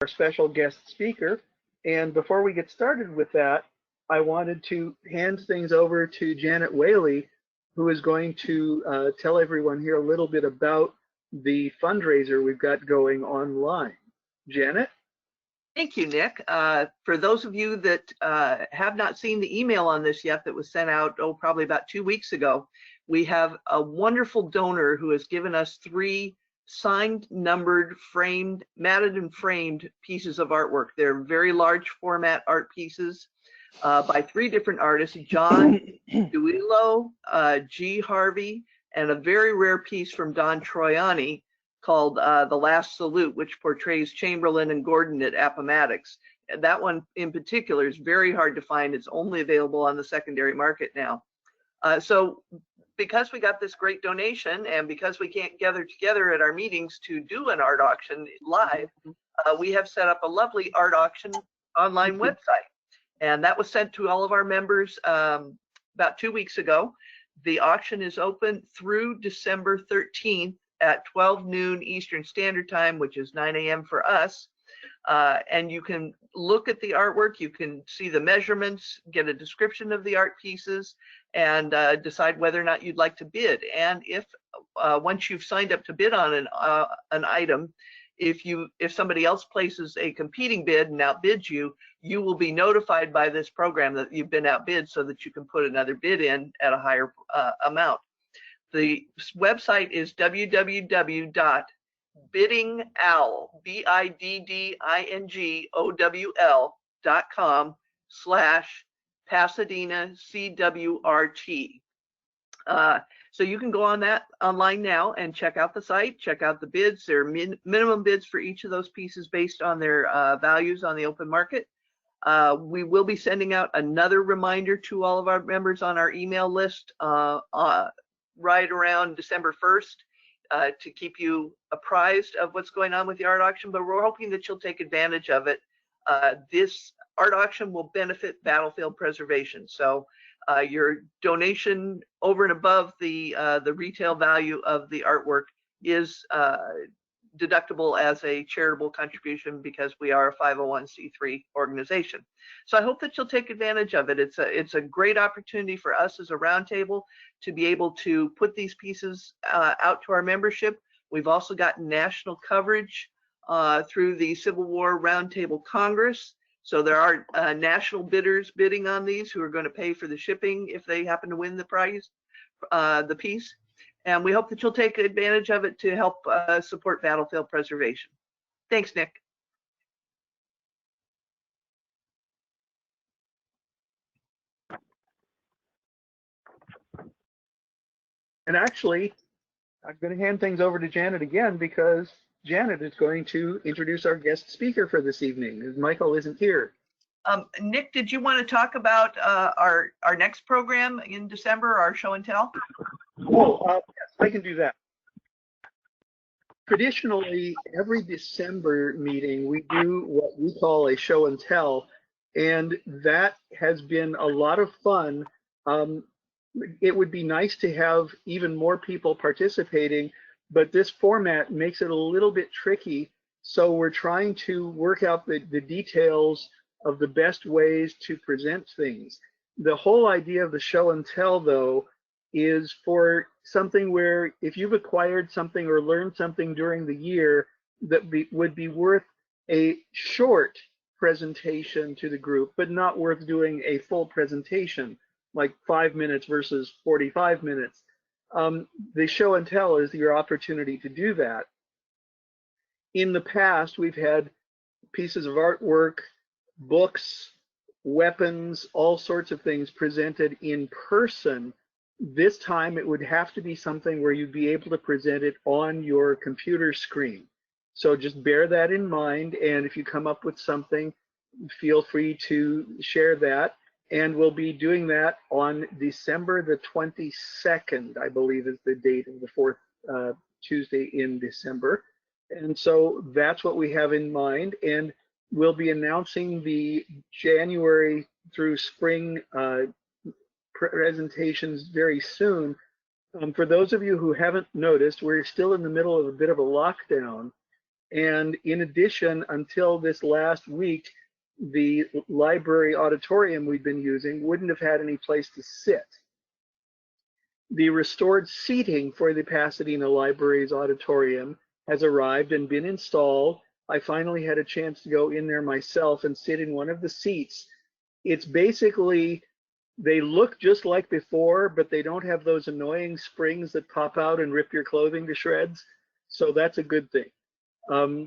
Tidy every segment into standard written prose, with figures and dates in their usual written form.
our special guest speaker. And before we get started with that, I wanted to hand things over to Janet Whaley, who is going to tell everyone here a little bit about the fundraiser we've got going online. Janet? Thank you, Nick. For those of you that have not seen the email on this yet that was sent out, probably about 2 weeks ago, we have a wonderful donor who has given us 3 signed, numbered, framed, matted and framed pieces of artwork. They're very large format art pieces by 3 different artists, John Duillo, G. Harvey, and a very rare piece from Don Troiani called The Last Salute, which portrays Chamberlain and Gordon at Appomattox. That one in particular is very hard to find. It's only available on the secondary market now. So because we got this great donation and because we can't gather together at our meetings to do an art auction live, we have set up a lovely art auction online website. And that was sent to all of our members about 2 weeks ago. The auction is open through December 13th at 12 noon Eastern Standard Time, which is 9 a.m. for us. And you can look at the artwork, you can see the measurements, get a description of the art pieces, and decide whether or not you'd like to bid. And if once you've signed up to bid on an item, if somebody else places a competing bid and outbids you, you will be notified by this program that you've been outbid so that you can put another bid in at a higher amount. The website is www.biddingowl.com/Pasadena CWRT. So you can go on that online now and check out the site, check out the bids. There are minimum bids for each of those pieces based on their values on the open market. We will be sending out another reminder to all of our members on our email list right around December 1st to keep you apprised of what's going on with the art auction, but we're hoping that you'll take advantage of it. This art auction will benefit battlefield preservation. So your donation over and above the retail value of the artwork is deductible as a charitable contribution because we are a 501c3 organization. So I hope that you'll take advantage of it. It's a great opportunity for us as a roundtable to be able to put these pieces out to our membership. We've also gotten national coverage through the Civil War Roundtable Congress. So there are national bidders bidding on these who are going to pay for the shipping if they happen to win the prize, the piece. And we hope that you'll take advantage of it to help support battlefield preservation. Thanks, Nick. And actually, I'm going to hand things over to Janet again because Janet is going to introduce our guest speaker for this evening, as Michael isn't here. Nick, did you want to talk about our next program in December, our show and tell? Oh, yes, I can do that. Traditionally, every December meeting, we do what we call a show and tell, and that has been a lot of fun. It would be nice to have even more people participating, but this format makes it a little bit tricky. So we're trying to work out the details of the best ways to present things. The whole idea of the show and tell, though, is for something where if you've acquired something or learned something during the year that would be worth a short presentation to the group, but not worth doing a full presentation, like 5 minutes versus 45 minutes. The show and tell is your opportunity to do that. In the past, we've had pieces of artwork, books, weapons, all sorts of things presented in person. This time it would have to be something where you'd be able to present it on your computer screen. So just bear that in mind, and if you come up with something, feel free to share that. And we'll be doing that on December the 22nd, I believe is the date of the fourth Tuesday in December. And so that's what we have in mind. And we'll be announcing the January through spring presentations very soon. For those of you who haven't noticed, we're still in the middle of a bit of a lockdown. And in addition, until this last week, the library auditorium we've been using wouldn't have had any place to sit. The restored seating for the Pasadena Library's auditorium has arrived and been installed. I finally had a chance to go in there myself and sit in one of the seats. It's basically, they look just like before, but they don't have those annoying springs that pop out and rip your clothing to shreds. So that's a good thing.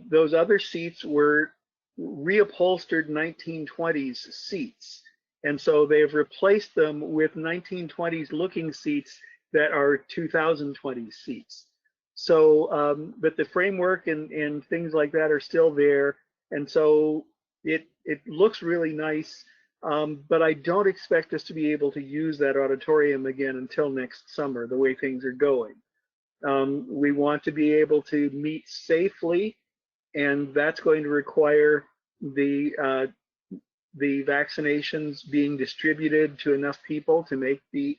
Those other seats were reupholstered 1920s seats. And so they've replaced them with 1920s looking seats that are 2020 seats. So, but the framework and things like that are still there. And so it looks really nice. But I don't expect us to be able to use that auditorium again until next summer, the way things are going. We want to be able to meet safely, and that's going to require the vaccinations being distributed to enough people to make the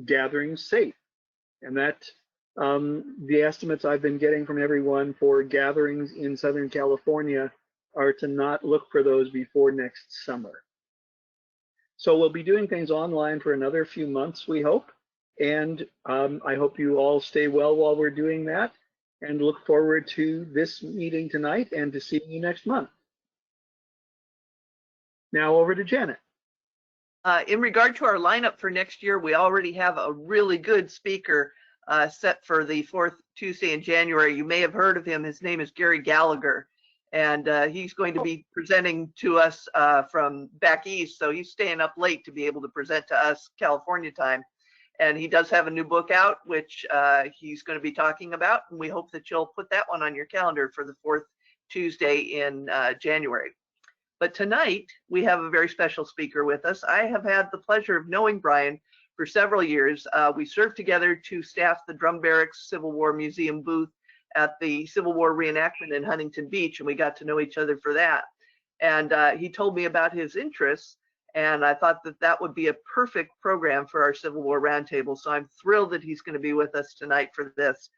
gatherings safe. And that the estimates I've been getting from everyone for gatherings in Southern California are to not look for those before next summer. So we'll be doing things online for another few months, we hope. And I hope you all stay well while we're doing that, and look forward to this meeting tonight and to seeing you next month. Now over to Janet. In regard to our lineup for next year, we already have a really good speaker set for the fourth Tuesday in January. You may have heard of him. His name is Gary Gallagher, and he's going to be presenting to us from back east. So he's staying up late to be able to present to us California time. And he does have a new book out, which he's going to be talking about. And we hope that you'll put that one on your calendar for the fourth Tuesday in January. But tonight, we have a very special speaker with us. I have had the pleasure of knowing Brian for several years. We served together to staff the Drum Barracks Civil War Museum booth at the Civil War reenactment in Huntington Beach, and we got to know each other for that. And he told me about his interests, and I thought that that would be a perfect program for our Civil War Roundtable. So I'm thrilled that he's going to be with us tonight for this.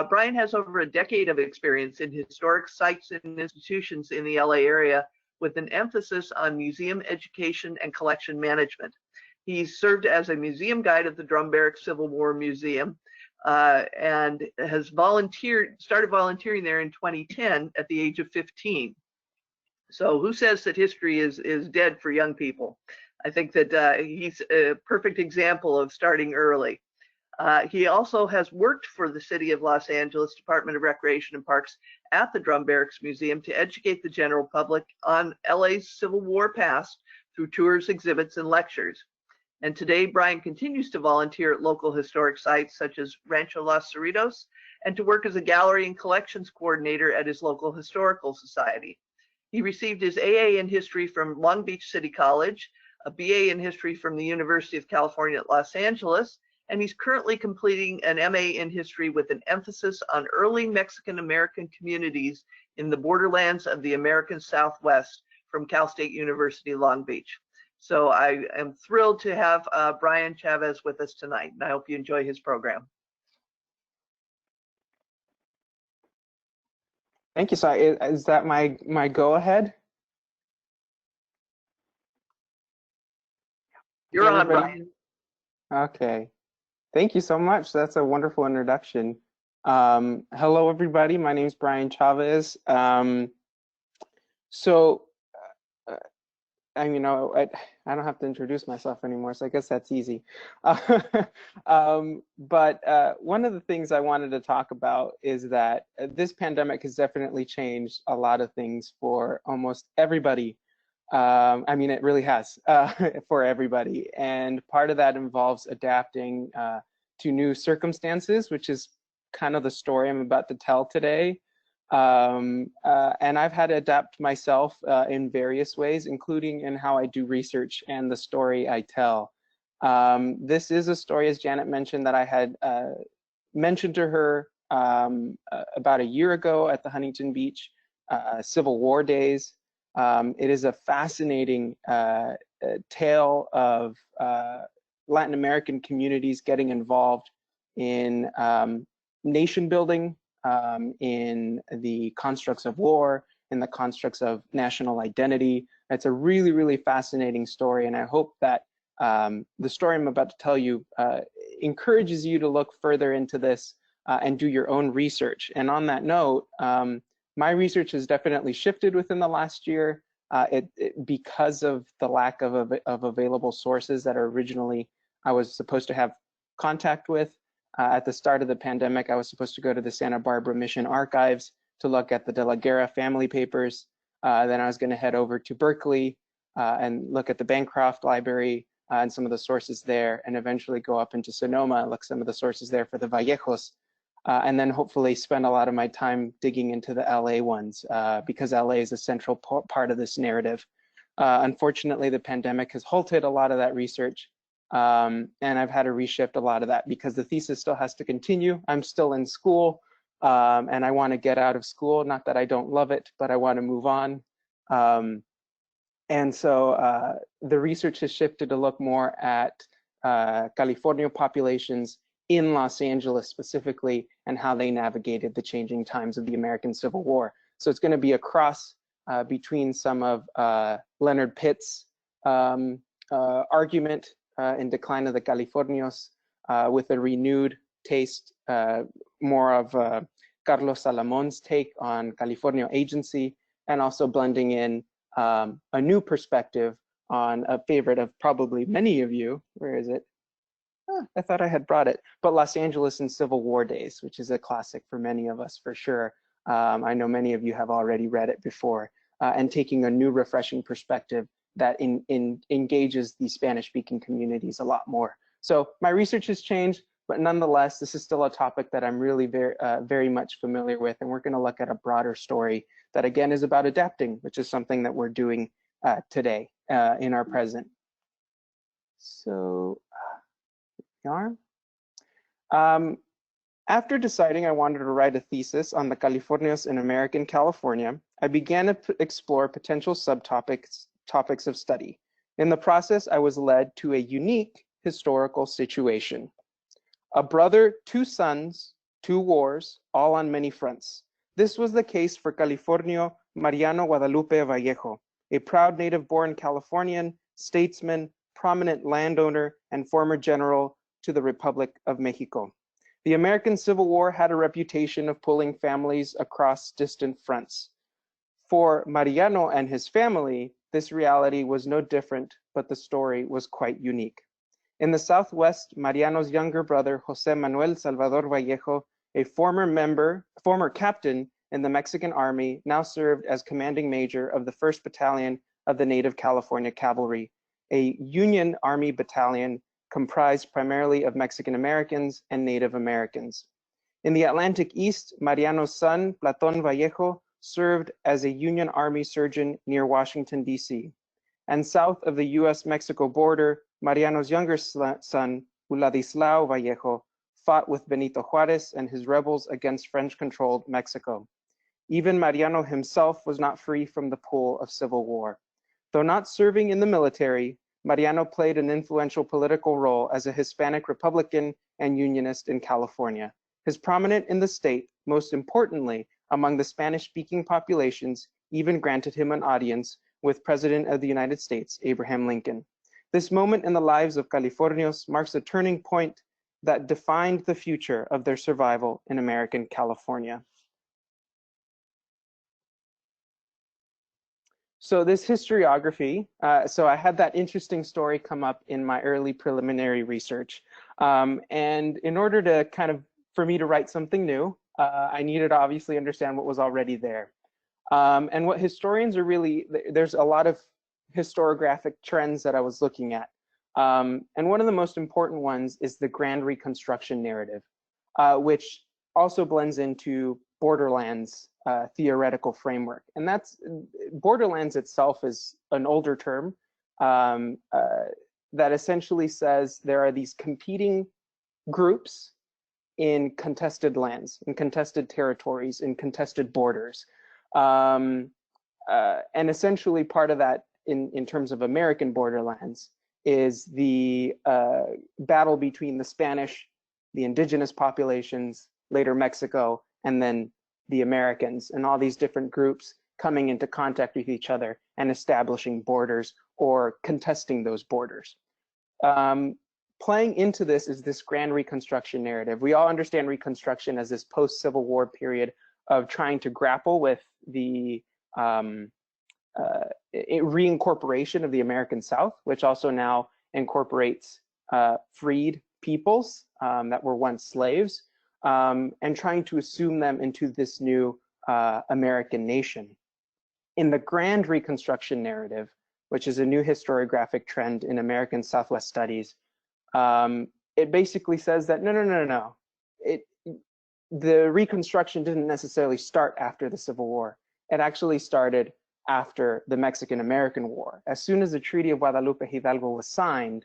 Brian has over a decade of experience in historic sites and institutions in the LA area, with an emphasis on museum education and collection management. He's served as a museum guide at the Drum Barracks Civil War Museum and has started volunteering there in 2010 at the age of 15. So who says that history is dead for young people? I think that he's a perfect example of starting early. He also has worked for the City of Los Angeles Department of Recreation and Parks at the Drum Barracks Museum to educate the general public on LA's Civil War past through tours, exhibits, and lectures. And today, Brian continues to volunteer at local historic sites such as Rancho Los Cerritos, and to work as a gallery and collections coordinator at his local historical society. He received his AA in history from Long Beach City College, a BA in history from the University of California at Los Angeles, and he's currently completing an MA in history with an emphasis on early Mexican-American communities in the borderlands of the American Southwest from Cal State University, Long Beach. So I am thrilled to have Brian Chavez with us tonight, and I hope you enjoy his program. Thank you. So is that my go ahead? You're on, Brian. Okay. Thank you so much. That's a wonderful introduction. Hello, everybody. My name is Brian Chavez. I don't have to introduce myself anymore, so I guess that's easy. But one of the things I wanted to talk about is that this pandemic has definitely changed a lot of things for almost everybody. I mean, it really has for everybody. And part of that involves adapting to new circumstances, which is kind of the story I'm about to tell today. And I've had to adapt myself in various ways, including in how I do research and the story I tell. This is a story, as Janet mentioned, that I had mentioned to her about a year ago at the Huntington Beach Civil War days. It is a fascinating tale of Latin American communities getting involved in nation building in the constructs of war, in the constructs of national identity. It's a really, really fascinating story, and I hope that the story I'm about to tell you encourages you to look further into this and do your own research. And on that note, my research has definitely shifted within the last year because of the lack of available sources that originally I was supposed to have contact with. At the start of the pandemic, I was supposed to go to the Santa Barbara Mission Archives to look at the De La Guerra family papers. Then I was going to head over to Berkeley and look at the Bancroft Library and some of the sources there, and eventually go up into Sonoma and look some of the sources there for the Vallejos. And then hopefully spend a lot of my time digging into the LA ones because LA is a central part of this narrative. Unfortunately, the pandemic has halted a lot of that research, and I've had to reshift a lot of that because the thesis still has to continue. I'm still in school, and I want to get out of school. Not that I don't love it, but I want to move on. And so the research has shifted to look more at California populations in Los Angeles specifically, and how they navigated the changing times of the American Civil War. So it's going to be a cross between some of Leonard Pitt's argument in Decline of the Californios with a renewed taste, more of Carlos Salamon's take on California agency, and also blending in a new perspective on a favorite of probably many of you. Where is it? I thought I had brought it, but Los Angeles in Civil War Days, which is a classic for many of us for sure. I know many of you have already read it before, and taking a new refreshing perspective that engages the Spanish-speaking communities a lot more. So my research has changed, but nonetheless, this is still a topic that I'm really very much familiar with, and we're going to look at a broader story that again is about adapting, which is something that we're doing today in our present. So. After deciding I wanted to write a thesis on the Californios in American California, I began to explore potential topics of study. In the process, I was led to a unique historical situation. A brother, two sons, two wars, all on many fronts. This was the case for Californio Mariano Guadalupe Vallejo, a proud native-born Californian, statesman, prominent landowner, and former general to the Republic of Mexico. The American Civil War had a reputation of pulling families across distant fronts. For Mariano and his family, this reality was no different, but the story was quite unique. In the Southwest, Mariano's younger brother, Jose Manuel Salvador Vallejo, a former captain in the Mexican Army, now served as commanding major of the First Battalion of the Native California Cavalry, a Union Army battalion comprised primarily of Mexican Americans and Native Americans. In the Atlantic East, Mariano's son, Platon Vallejo, served as a Union Army surgeon near Washington, D.C. And south of the US-Mexico border, Mariano's younger son, Vladislao Vallejo, fought with Benito Juarez and his rebels against French-controlled Mexico. Even Mariano himself was not free from the pull of civil war. Though not serving in the military, Mariano played an influential political role as a Hispanic Republican and Unionist in California. His prominence in the state, most importantly, among the Spanish-speaking populations, even granted him an audience with President of the United States, Abraham Lincoln. This moment in the lives of Californios marks a turning point that defined the future of their survival in American California. So this historiography, so I had that interesting story come up in my early preliminary research. And in order to for me to write something new, I needed to obviously understand what was already there. And what historians are really, there's a lot of historiographic trends that I was looking at. And one of the most important ones is the Grand Reconstruction narrative, which also blends into borderlands theoretical framework. And that's, borderlands itself is an older term that essentially says there are these competing groups in contested lands, in contested territories, in contested borders. And essentially part of that in terms of American borderlands is the battle between the Spanish, the indigenous populations, later Mexico, and then the Americans, and all these different groups coming into contact with each other and establishing borders or contesting those borders. Playing into this is this grand Reconstruction narrative. We all understand Reconstruction as this post-Civil War period of trying to grapple with the reincorporation of the American South, which also now incorporates freed peoples that were once slaves, and trying to assume them into this new American nation. In the grand Reconstruction narrative, which is a new historiographic trend in American Southwest studies, it basically says that no. The Reconstruction didn't necessarily start after the Civil War. It actually started after the Mexican-American War. As soon as the Treaty of Guadalupe Hidalgo was signed,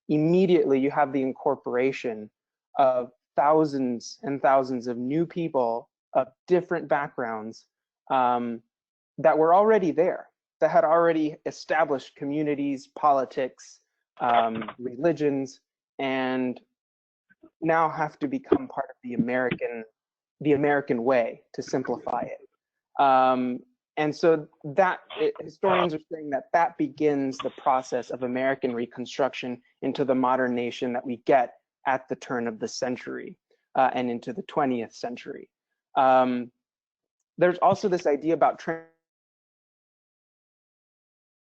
immediately you have the incorporation of thousands and thousands of new people of different backgrounds that were already there, that had already established communities, politics, religions, and now have to become part of the American way, to simplify it. And so that historians are saying that begins the process of American Reconstruction into the modern nation that we get at the turn of the century and into the 20th century. There's also this idea about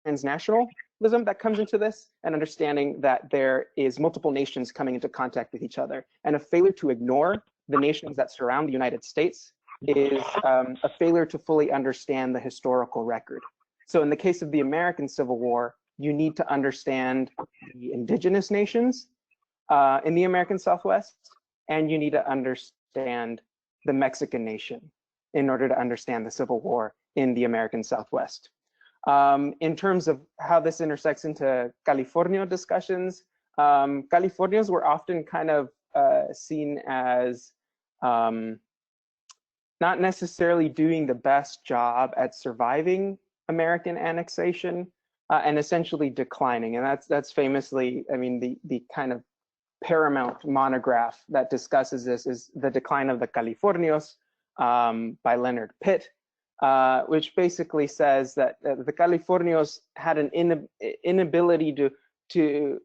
transnationalism that comes into this, and understanding that there is multiple nations coming into contact with each other, and a failure to ignore the nations that surround the United States is a failure to fully understand the historical record. So in the case of the American Civil War, you need to understand the indigenous nations in the American Southwest, and you need to understand the Mexican nation in order to understand the Civil War in the American Southwest. In terms of how this intersects into Californio discussions, Californians were often kind of seen as not necessarily doing the best job at surviving American annexation and essentially declining. And that's famously, I mean, the kind of paramount monograph that discusses this is The Decline of the Californios by Leonard Pitt, which basically says that the Californios had an inability to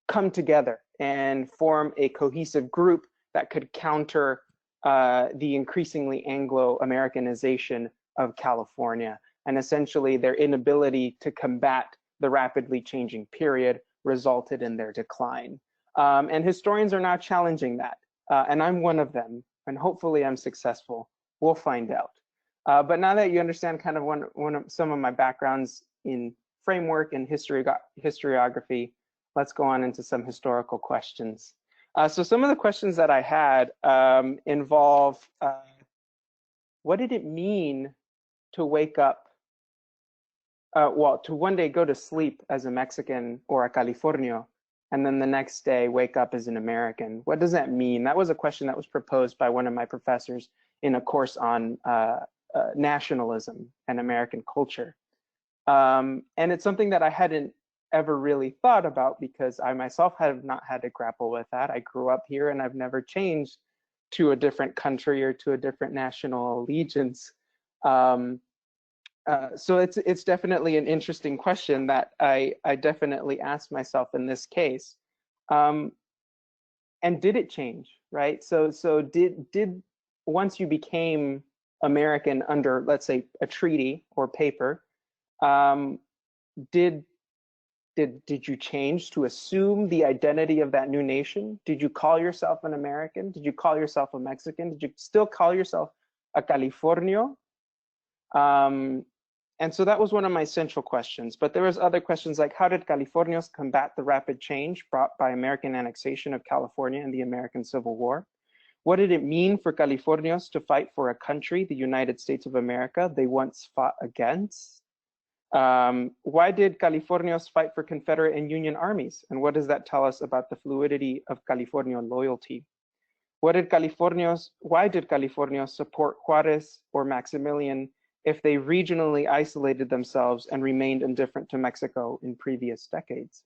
come together and form a cohesive group that could counter the increasingly Anglo-Americanization of California, and essentially their inability to combat the rapidly changing period resulted in their decline. And historians are now challenging that, and I'm one of them, and hopefully I'm successful. We'll find out. But now that you understand kind of some of my backgrounds in framework and historiography, let's go on into some historical questions. So some of the questions that I had involve what did it mean to wake up, well, to one day go to sleep as a Mexican or a Californio, and then the next day wake up as an American? What does that mean? That was a question that was proposed by one of my professors in a course on nationalism and American culture. And it's something that I hadn't ever really thought about because I myself have not had to grapple with that. I grew up here and I've never changed to a different country or to a different national allegiance. So it's definitely an interesting question that I definitely asked myself in this case. And did it change, right? So did once you became American under, let's say, a treaty or paper, did you change to assume the identity of that new nation? Did you call yourself an American? Did you call yourself a Mexican? Did you still call yourself a Californio? And so that was one of my central questions. But there was other questions like, how did Californios combat the rapid change brought by American annexation of California in the American Civil War? What did it mean for Californios to fight for a country, the United States of America, they once fought against? Why did Californios fight for Confederate and Union armies? And what does that tell us about the fluidity of Californian loyalty? Why did Californios support Juarez or Maximilian if they regionally isolated themselves and remained indifferent to Mexico in previous decades?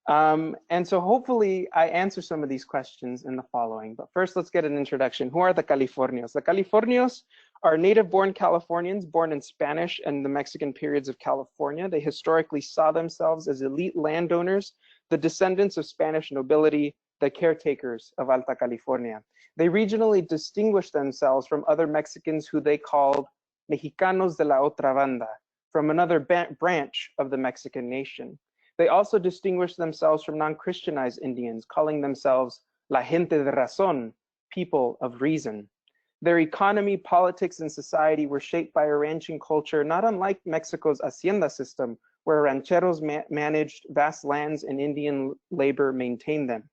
And so hopefully I answer some of these questions in the following. But first, let's get an introduction. Who are the Californios? The Californios are native-born Californians born in Spanish and the Mexican periods of California. They historically saw themselves as elite landowners, the descendants of Spanish nobility, the caretakers of Alta California. They regionally distinguished themselves from other Mexicans who they called Mexicanos de la otra banda, from another branch of the Mexican nation. They also distinguished themselves from non-Christianized Indians, calling themselves la gente de razón, people of reason. Their economy, politics, and society were shaped by a ranching culture not unlike Mexico's hacienda system, where rancheros managed vast lands and Indian labor maintained them.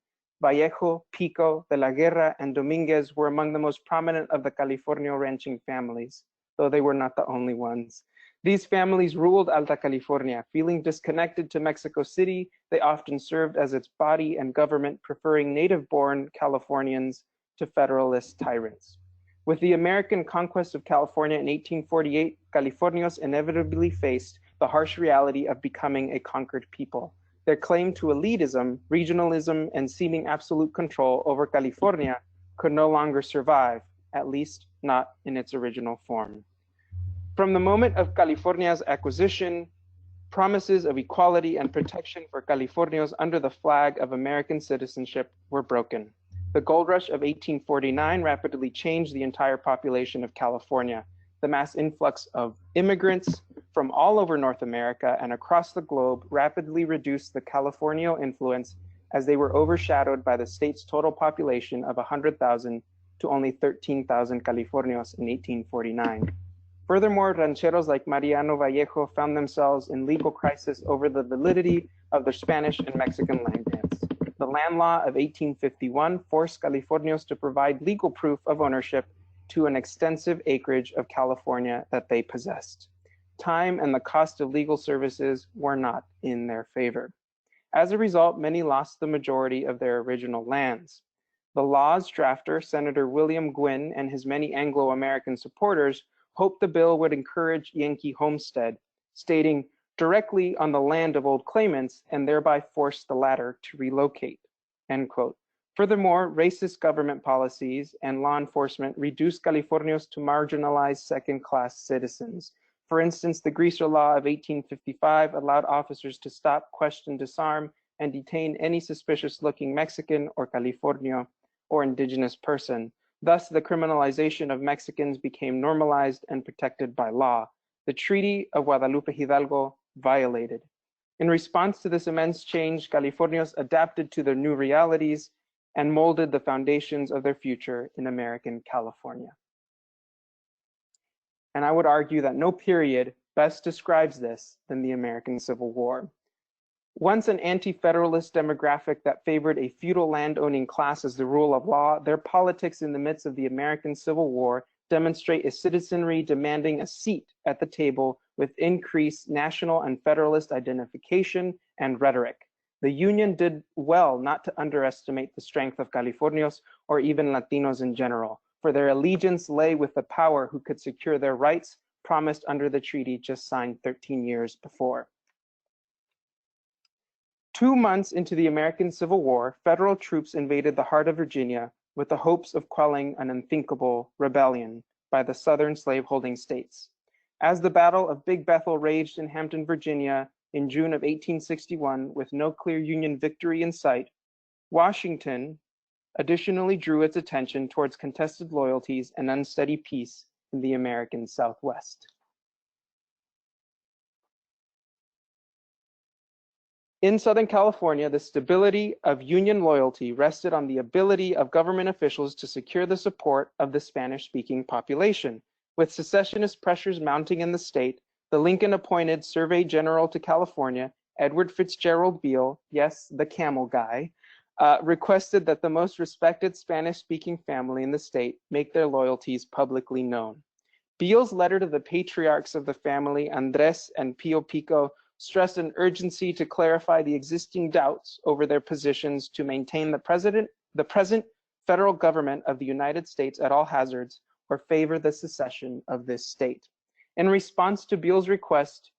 Vallejo, Pico, De la Guerra, and Dominguez were among the most prominent of the Californio ranching families, though they were not the only ones. These families ruled Alta California. Feeling disconnected to Mexico City, they often served as its body and government, preferring native-born Californians to Federalist tyrants. With the American conquest of California in 1848, Californios inevitably faced the harsh reality of becoming a conquered people. Their claim to elitism, regionalism, and seeming absolute control over California could no longer survive, at least not in its original form. From the moment of California's acquisition, promises of equality and protection for Californios under the flag of American citizenship were broken. The gold rush of 1849 rapidly changed the entire population of California. The mass influx of immigrants from all over North America and across the globe rapidly reduced the Californio influence, as they were overshadowed by the state's total population of 100,000 to only 13,000 Californios in 1849. Furthermore, rancheros like Mariano Vallejo found themselves in legal crisis over the validity of their Spanish and Mexican land grants. The land law of 1851 forced Californios to provide legal proof of ownership to an extensive acreage of California that they possessed. Time and the cost of legal services were not in their favor. As a result, many lost the majority of their original lands. The law's drafter, Senator William Gwynn, and his many Anglo-American supporters hoped the bill would encourage Yankee homestead, stating directly on the land of old claimants and thereby force the latter to relocate, end quote. Furthermore, racist government policies and law enforcement reduced Californios to marginalized second-class citizens. For instance, the Greaser Law of 1855 allowed officers to stop, question, disarm, and detain any suspicious-looking Mexican or Californio or indigenous person. Thus, the criminalization of Mexicans became normalized and protected by law. The Treaty of Guadalupe Hidalgo violated. In response to this immense change, Californios adapted to their new realities and molded the foundations of their future in American California. And I would argue that no period best describes this than the American Civil War. Once an anti-federalist demographic that favored a feudal landowning class as the rule of law, their politics in the midst of the American Civil War demonstrate a citizenry demanding a seat at the table with increased national and federalist identification and rhetoric. The Union did well not to underestimate the strength of Californios or even Latinos in general, for their allegiance lay with the power who could secure their rights promised under the treaty just signed 13 years before. 2 months into the American Civil War, federal troops invaded the heart of Virginia with the hopes of quelling an unthinkable rebellion by the southern slaveholding states. As the Battle of Big Bethel raged in Hampton, Virginia in June of 1861 with no clear Union victory in sight, Washington additionally drew its attention towards contested loyalties and unsteady peace in the American Southwest. In Southern California, the stability of Union loyalty rested on the ability of government officials to secure the support of the Spanish-speaking population. With secessionist pressures mounting in the state, the Lincoln-appointed Survey General to California, Edward Fitzgerald Beale, yes, the camel guy, requested that the most respected Spanish-speaking family in the state make their loyalties publicly known. Beale's letter to the patriarchs of the family, Andres and Pio Pico, stressed an urgency to clarify the existing doubts over their positions to maintain the present federal government of the United States at all hazards or favor the secession of this state. In response to Beale's request,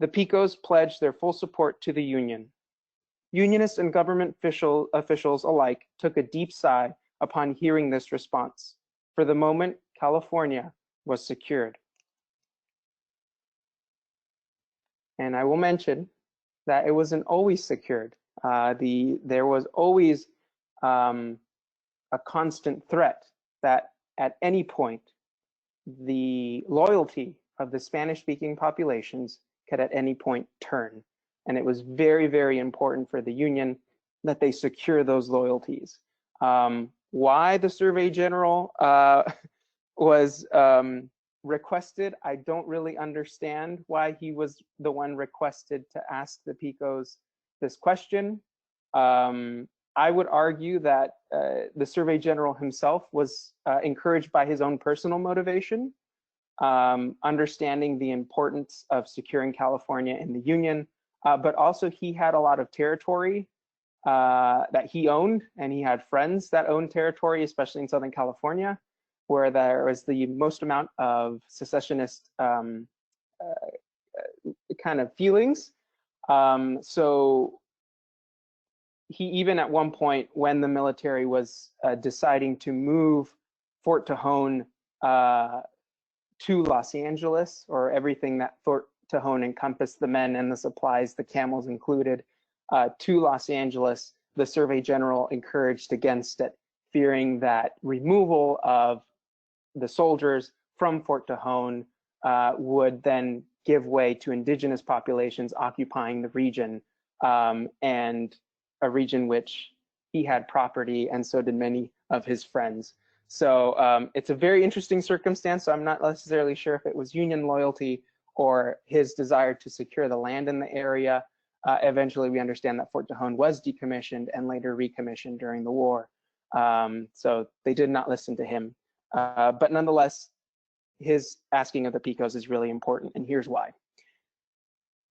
the Picos pledged their full support to the Union. Unionists and government officials alike took a deep sigh upon hearing this response. For the moment, California was secured. And I will mention that it wasn't always secured. There was always a constant threat that at any point, the loyalty of the Spanish-speaking populations could at any point turn. And it was very, very important for the Union that they secure those loyalties. Why the Survey General was requested, I don't really understand why he was the one requested to ask the Picos this question. I would argue that the Survey General himself was encouraged by his own personal motivation, understanding the importance of securing California in the Union, but also he had a lot of territory that he owned, and he had friends that owned territory, especially in Southern California, where there was the most amount of secessionist kind of feelings. So he even at one point, when the military was deciding to move Fort Tejon to Los Angeles, or everything that Fort Tejon encompassed, the men and the supplies, the camels included, to Los Angeles, the Survey General encouraged against it, fearing that removal of the soldiers from Fort Tejon would then give way to indigenous populations occupying the region, and a region which he had property, and so did many of his friends. So it's a very interesting circumstance. So I'm not necessarily sure if it was Union loyalty or his desire to secure the land in the area. Eventually, we understand that Fort Tejon was decommissioned and later recommissioned during the war. So they did not listen to him. But nonetheless, his asking of the Picos is really important, and here's why.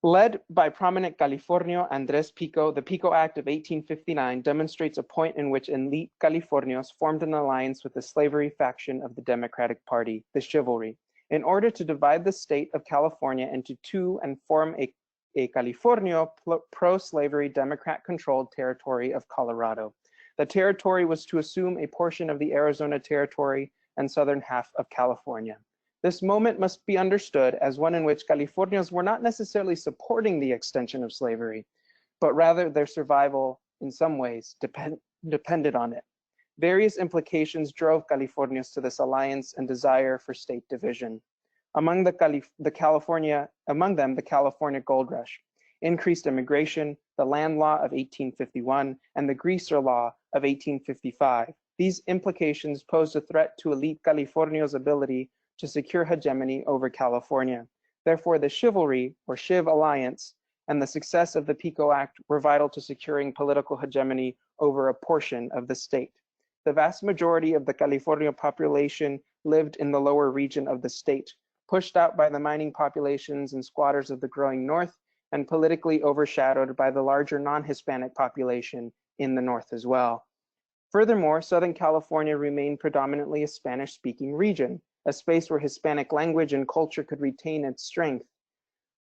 Led by prominent Californio Andrés Pico, the Pico Act of 1859 demonstrates a point in which elite Californios formed an alliance with the slavery faction of the Democratic Party, the Chivalry, in order to divide the state of California into two and form a Californio pro-slavery Democrat-controlled territory of Colorado. The territory was to assume a portion of the Arizona Territory and southern half of California. This moment must be understood as one in which Californians were not necessarily supporting the extension of slavery, but rather their survival in some ways depended on it. Various implications drove Californians to this alliance and desire for state division. Among them, the California Gold Rush, increased immigration, the Land Law of 1851, and the Greaser Law of 1855. These implications posed a threat to elite Californios' ability to secure hegemony over California. Therefore, the Chivalry, or Chiv Alliance, and the success of the Pico Act were vital to securing political hegemony over a portion of the state. The vast majority of the California population lived in the lower region of the state, pushed out by the mining populations and squatters of the growing north, and politically overshadowed by the larger non-Hispanic population in the north as well. Furthermore, Southern California remained predominantly a Spanish-speaking region, a space where Hispanic language and culture could retain its strength.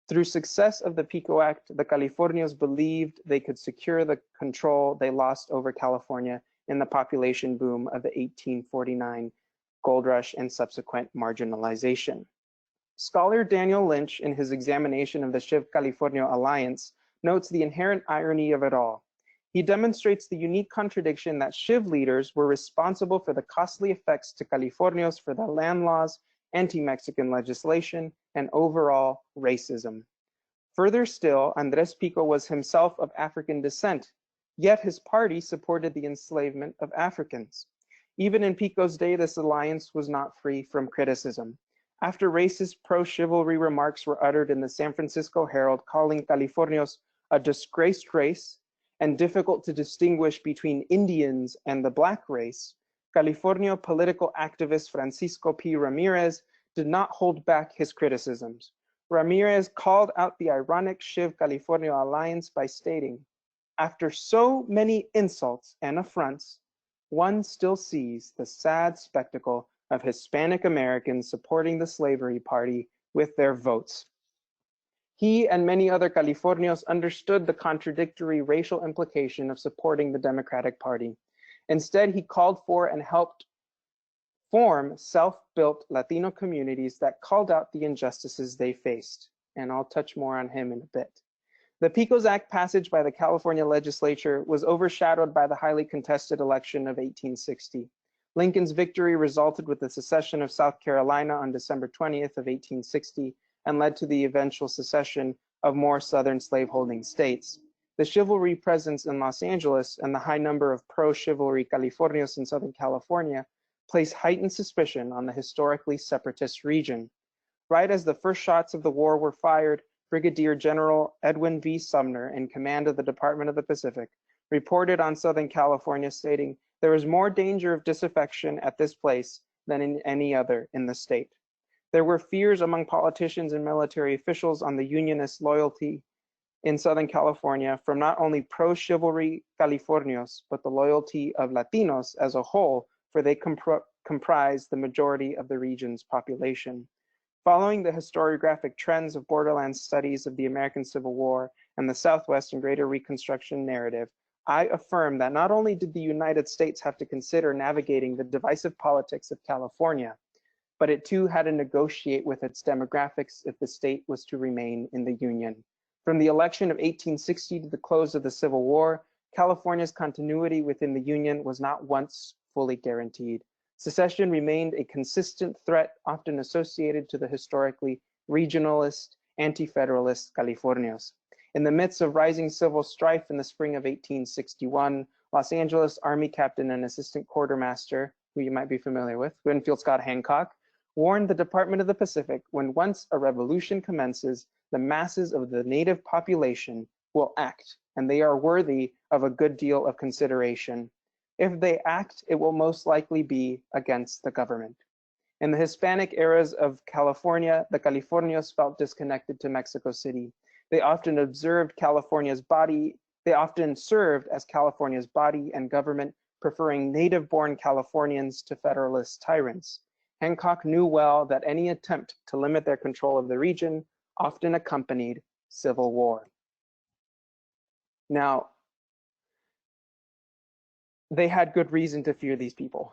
Through success of the Pico Act, the Californios believed they could secure the control they lost over California in the population boom of the 1849 gold rush and subsequent marginalization. Scholar Daniel Lynch, in his examination of the Chiv California alliance, notes the inherent irony of it all. He demonstrates the unique contradiction that Chiv leaders were responsible for the costly effects to Californios for the land laws, anti-Mexican legislation, and overall racism. Further still, Andrés Pico was himself of African descent, yet his party supported the enslavement of Africans. Even in Pico's day, this alliance was not free from criticism. After racist pro-chivalry remarks were uttered in the San Francisco Herald calling Californios a disgraced race and difficult to distinguish between Indians and the Black race, California political activist Francisco P. Ramirez did not hold back his criticisms. Ramirez called out the ironic Chiv California alliance by stating, "After so many insults and affronts, one still sees the sad spectacle of Hispanic Americans supporting the slavery party with their votes." He and many other Californios understood the contradictory racial implication of supporting the Democratic Party. Instead, he called for and helped form self-built Latino communities that called out the injustices they faced. And I'll touch more on him in a bit. The Picos Act passage by the California legislature was overshadowed by the highly contested election of 1860. Lincoln's victory resulted with the secession of South Carolina on December 20th of 1860 and led to the eventual secession of more southern slaveholding states. The chivalry presence in Los Angeles and the high number of pro-chivalry Californios in Southern California place heightened suspicion on the historically separatist region. Right as the first shots of the war were fired, Brigadier General Edwin V. Sumner, in command of the Department of the Pacific, reported on Southern California stating, "There is more danger of disaffection at this place than in any other in the state." There were fears among politicians and military officials on the Unionist loyalty in Southern California from not only pro-chivalry Californios, but the loyalty of Latinos as a whole, for they comprise the majority of the region's population. Following the historiographic trends of borderlands studies of the American Civil War and the Southwest and Greater Reconstruction narrative, I affirm that not only did the United States have to consider navigating the divisive politics of California, but it too had to negotiate with its demographics if the state was to remain in the Union. From the election of 1860 to the close of the Civil War, California's continuity within the Union was not once fully guaranteed. Secession remained a consistent threat, often associated to the historically regionalist, anti-federalist Californios. In the midst of rising civil strife in the spring of 1861, Los Angeles Army Captain and Assistant Quartermaster, who you might be familiar with, Winfield Scott Hancock, warned the Department of the Pacific, when once a revolution commences, the masses of the native population will act, and they are worthy of a good deal of consideration. If they act, it will most likely be against the government. In the Hispanic eras of California, the Californios felt disconnected to Mexico City. They often served as California's body and government, preferring native-born Californians to Federalist tyrants. Hancock knew well that any attempt to limit their control of the region often accompanied civil war. Now, they had good reason to fear these people.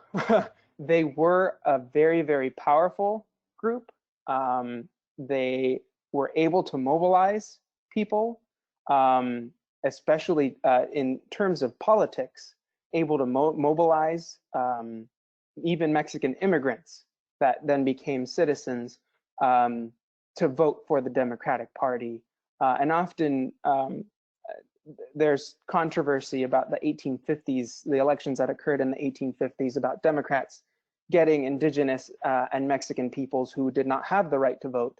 They were a very, very powerful group. They were able to mobilize people, especially in terms of politics, able to mobilize even Mexican immigrants that then became citizens to vote for the Democratic Party. And often there's controversy about the 1850s, the elections that occurred in the 1850s, about Democrats getting indigenous and Mexican peoples who did not have the right to vote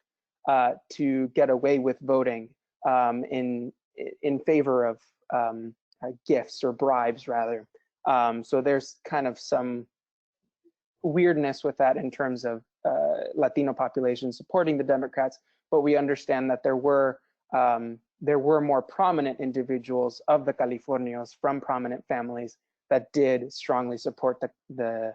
to get away with voting in favor of gifts or bribes, rather. So there's kind of some weirdness with that in terms of Latino population supporting the Democrats, but we understand that there were more prominent individuals of the Californios from prominent families that did strongly support the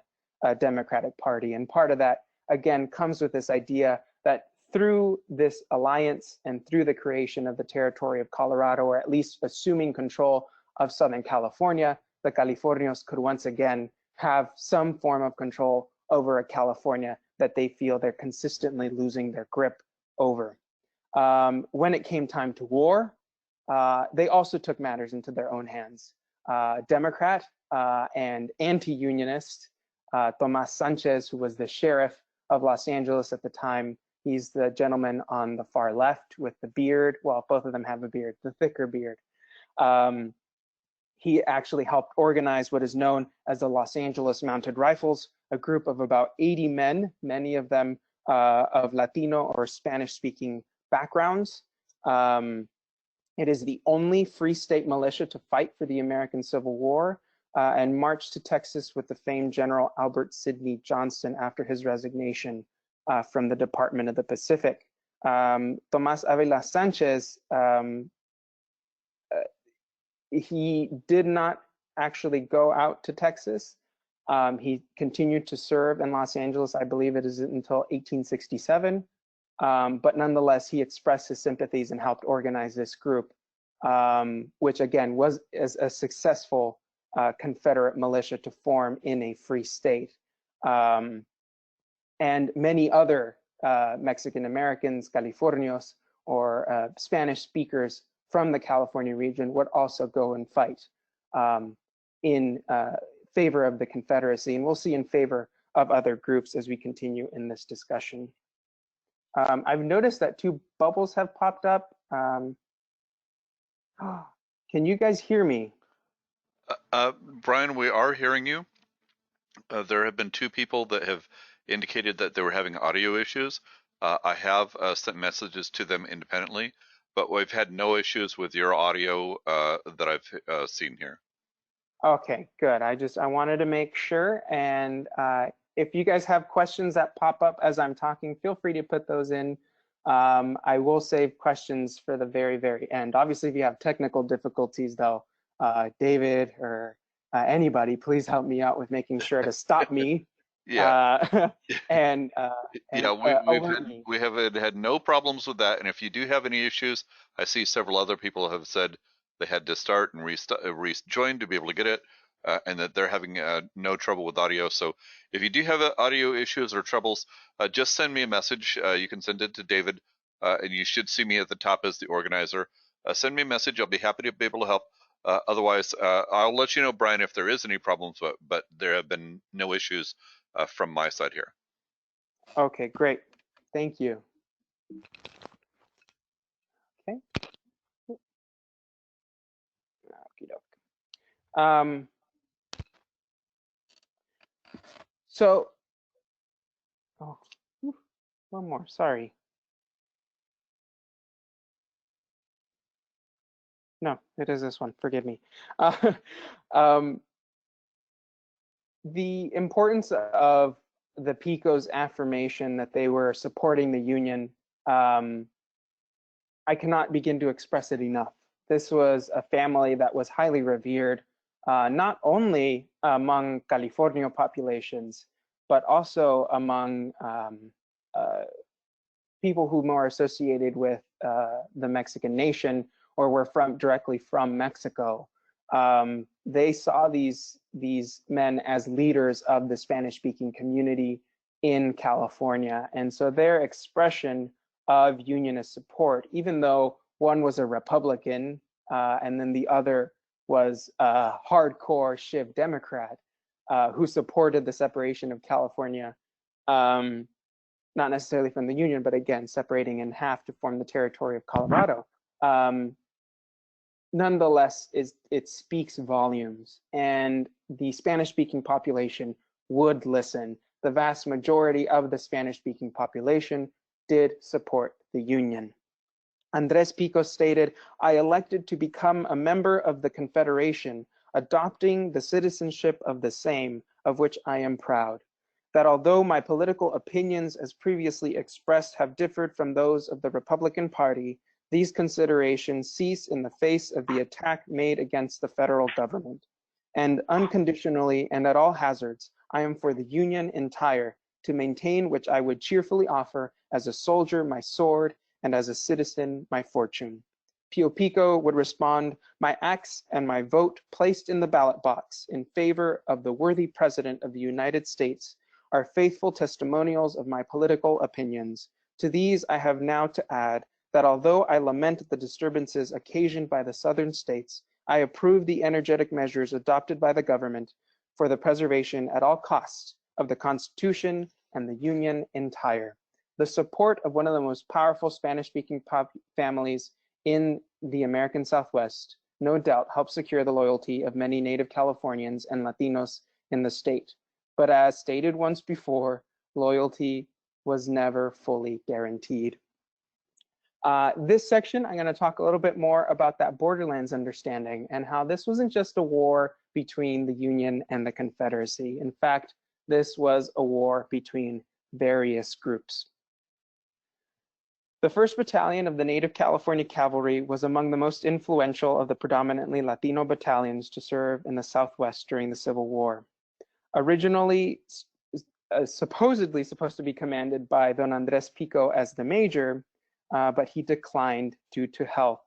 Democratic Party. And part of that, again, comes with this idea that through this alliance and through the creation of the territory of Colorado, or at least assuming control of Southern California, the Californios could once again have some form of control over a California that they feel they're consistently losing their grip over. When it came time to war, they also took matters into their own hands. Democrat and anti-unionist Tomas Sanchez, who was the sheriff of Los Angeles at the time, he's the gentleman on the far left with the beard. Well, both of them have a beard, the thicker beard. He actually helped organize what is known as the Los Angeles Mounted Rifles, a group of about 80 men, many of them of Latino or Spanish-speaking backgrounds. It is the only free state militia to fight for the American Civil War and marched to Texas with the famed General Albert Sidney Johnston after his resignation from the Department of the Pacific. Tomas Avila Sanchez, he did not actually go out to Texas. He continued to serve in Los Angeles, I believe it is until 1867. But nonetheless, he expressed his sympathies and helped organize this group, which again was a successful Confederate militia to form in a free state. And many other Mexican Americans, Californios, or Spanish speakers from the California region would also go and fight in favor of the Confederacy. And we'll see in favor of other groups as we continue in this discussion. I've noticed that 2 bubbles have popped up. Can you guys hear me? Brian, we are hearing you. There have been 2 people that have indicated that they were having audio issues. I have sent messages to them independently, but we've had no issues with your audio that I've seen here. Okay, good. I wanted to make sure. And if you guys have questions that pop up as I'm talking, feel free to put those in. I will save questions for the very, very end. Obviously, if you have technical difficulties though, David or anybody, please help me out with making sure to stop me. Yeah. We have had no problems with that. And if you do have any issues, I see several other people have said they had to start and rejoin to be able to get it, and that they're having no trouble with audio. So if you do have audio issues or troubles, just send me a message. You can send it to David, and you should see me at the top as the organizer. Send me a message. I'll be happy to be able to help. Otherwise, I'll let you know, Brian, if there is any problems, but there have been no issues from my side here. Okay, great. Thank you. Okay. So, one more, sorry. No, it is this one, forgive me. The importance of the Picos affirmation that they were supporting the Union, I cannot begin to express it enough. This was a family that was highly revered, not only among Californio populations, but also among people who were associated with the Mexican nation or were directly from Mexico. They saw these men as leaders of the Spanish-speaking community in California. And so their expression of Unionist support, even though one was a Republican and then the other was a hardcore Shiv Democrat who supported the separation of California, not necessarily from the Union, but again, separating in half to form the territory of Colorado. Nonetheless, it speaks volumes, and the Spanish-speaking population would listen. The vast majority of the Spanish-speaking population did support the Union. Andres Picos stated, "I elected to become a member of the Confederation, adopting the citizenship of the same, of which I am proud. That although my political opinions as previously expressed have differed from those of the Republican Party, these considerations cease in the face of the attack made against the federal government. And unconditionally and at all hazards, I am for the Union entire, to maintain which I would cheerfully offer as a soldier my sword and as a citizen my fortune." Pio Pico would respond, "My acts and my vote placed in the ballot box in favor of the worthy President of the United States are faithful testimonials of my political opinions. To these I have now to add that although I lament the disturbances occasioned by the southern states, I approve the energetic measures adopted by the government for the preservation at all costs of the Constitution and the Union entire. The support of one of the most powerful Spanish-speaking families in the American Southwest no doubt helped secure the loyalty of many native Californians and Latinos in the state. But as stated once before, loyalty was never fully guaranteed." This section, I'm going to talk a little bit more about that borderlands understanding and how this wasn't just a war between the Union and the Confederacy. In fact, this was a war between various groups. The First Battalion of the Native California Cavalry was among the most influential of the predominantly Latino battalions to serve in the Southwest during the Civil War. Originally supposedly supposed to be commanded by Don Andres Pico as the major, but he declined due to health.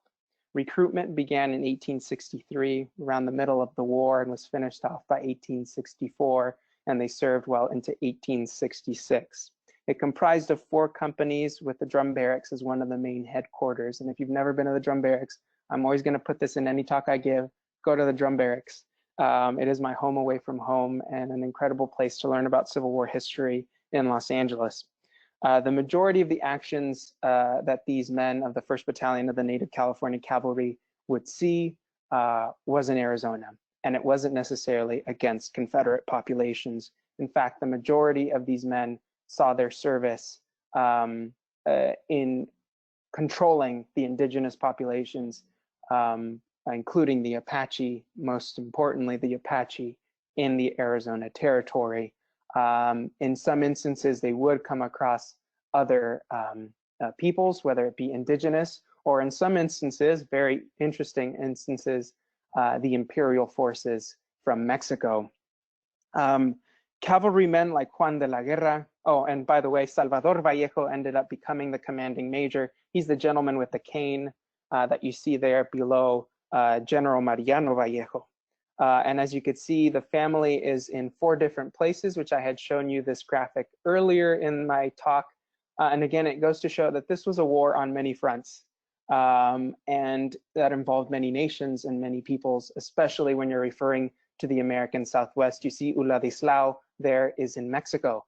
Recruitment began in 1863, around the middle of the war, and was finished off by 1864, and they served well into 1866. It comprised of 4 companies, with the drum barracks as one of the main headquarters. And if you've never been to the drum barracks, I'm always going to put this in any talk I give, go to the drum barracks. It is my home away from home and an incredible place to learn about Civil War history in Los Angeles. The majority of the actions that these men of the First Battalion of the Native California Cavalry would see was in Arizona, and it wasn't necessarily against Confederate populations. In fact, the majority of these men saw their service in controlling the indigenous populations, including the Apache, most importantly, the Apache in the Arizona Territory. In some instances, they would come across other peoples, whether it be indigenous, or in some instances, very interesting instances, the imperial forces from Mexico. Cavalrymen like Juan de la Guerra, oh, and by the way, Salvador Vallejo ended up becoming the commanding major. He's the gentleman with the cane that you see there below General Mariano Vallejo. And as you could see, the family is in 4 different places, which I had shown you this graphic earlier in my talk. And again, it goes to show that this was a war on many fronts, and that involved many nations and many peoples, especially when you're referring to the American Southwest. You see Uladislao there is in Mexico,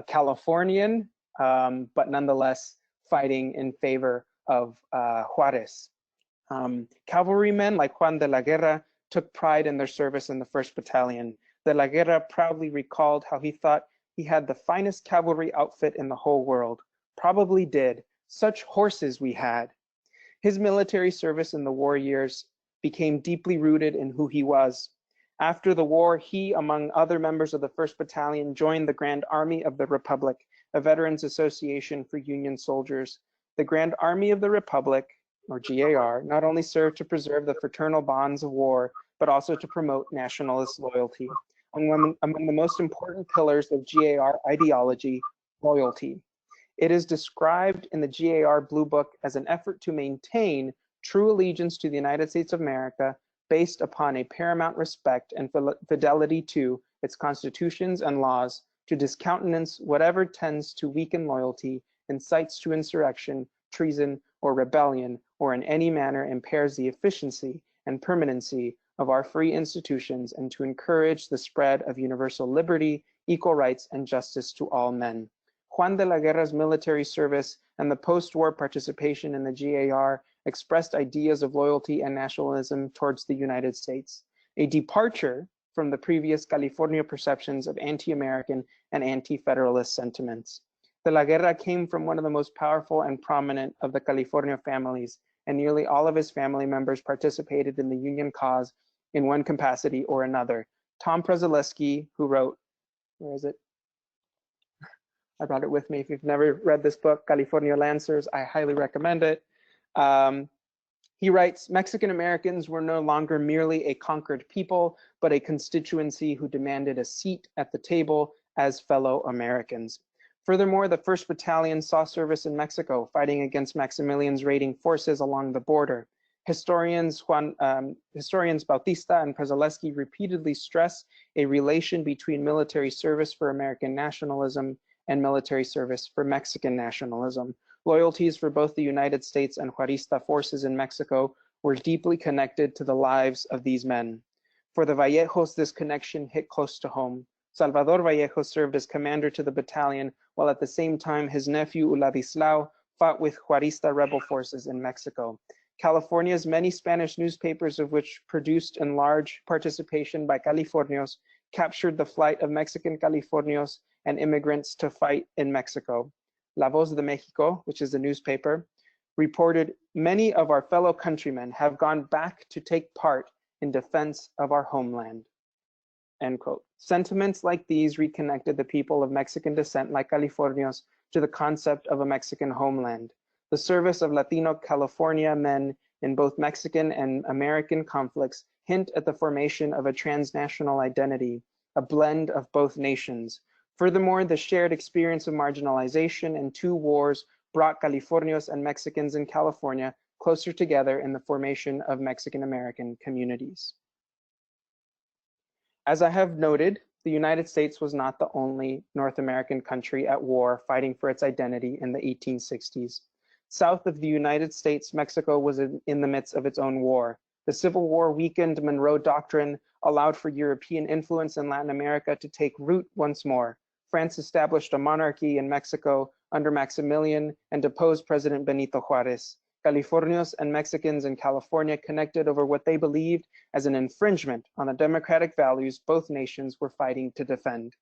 Californian, but nonetheless fighting in favor of Juarez. Cavalrymen like Juan de la Guerra took pride in their service in the First Battalion. De la Guerra proudly recalled how he thought he had the finest cavalry outfit in the whole world. Probably did. Such horses we had. His military service in the war years became deeply rooted in who he was. After the war, he, among other members of the 1st Battalion, joined the Grand Army of the Republic, a veterans association for Union soldiers. The Grand Army of the Republic, or GAR, not only served to preserve the fraternal bonds of war, but also to promote nationalist loyalty. Among the most important pillars of GAR ideology, loyalty. It is described in the GAR Blue Book as an effort to maintain true allegiance to the United States of America based upon a paramount respect and fidelity to its constitutions and laws, to discountenance whatever tends to weaken loyalty, incites to insurrection, treason, or rebellion, or in any manner impairs the efficiency and permanency of our free institutions, and to encourage the spread of universal liberty, equal rights, and justice to all men. Juan de la Guerra's military service and the post-war participation in the GAR expressed ideas of loyalty and nationalism towards the United States, a departure from the previous California perceptions of anti-American and anti-federalist sentiments. De la Guerra came from one of the most powerful and prominent of the California families, and nearly all of his family members participated in the Union cause in one capacity or another. Tom Przeleski, who wrote, where is it? I brought it with me. If you've never read this book, California Lancers, I highly recommend it. He writes, Mexican Americans were no longer merely a conquered people, but a constituency who demanded a seat at the table as fellow Americans. Furthermore, the 1st Battalion saw service in Mexico, fighting against Maximilian's raiding forces along the border. Historians Bautista and Przeleski repeatedly stress a relation between military service for American nationalism and military service for Mexican nationalism. Loyalties for both the United States and Juarista forces in Mexico were deeply connected to the lives of these men. For the Vallejos, this connection hit close to home. Salvador Vallejo served as commander to the battalion, while at the same time his nephew Uladislao fought with Juarista rebel forces in Mexico. California's many Spanish newspapers, of which produced in large participation by Californios, captured the flight of Mexican Californios and immigrants to fight in Mexico. La Voz de Mexico, which is the newspaper, reported, many of our fellow countrymen have gone back to take part in defense of our homeland. End quote. Sentiments like these reconnected the people of Mexican descent, like Californios, to the concept of a Mexican homeland. The service of Latino California men in both Mexican and American conflicts hint at the formation of a transnational identity, a blend of both nations. Furthermore, the shared experience of marginalization and two wars brought Californios and Mexicans in California closer together in the formation of Mexican-American communities. As I have noted, the United States was not the only North American country at war fighting for its identity in the 1860s. South of the United States, Mexico was in the midst of its own war. The Civil War weakened Monroe Doctrine, allowed for European influence in Latin America to take root once more. France established a monarchy in Mexico under Maximilian and deposed President Benito Juarez. Californios and Mexicans in California connected over what they believed as an infringement on the democratic values both nations were fighting to defend.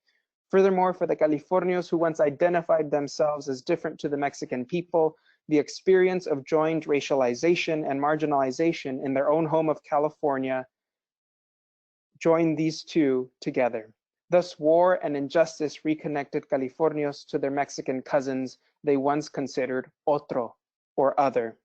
Furthermore, for the Californios who once identified themselves as different to the Mexican people, the experience of joined racialization and marginalization in their own home of California joined these two together. Thus, war and injustice reconnected Californios to their Mexican cousins they once considered otro, or other.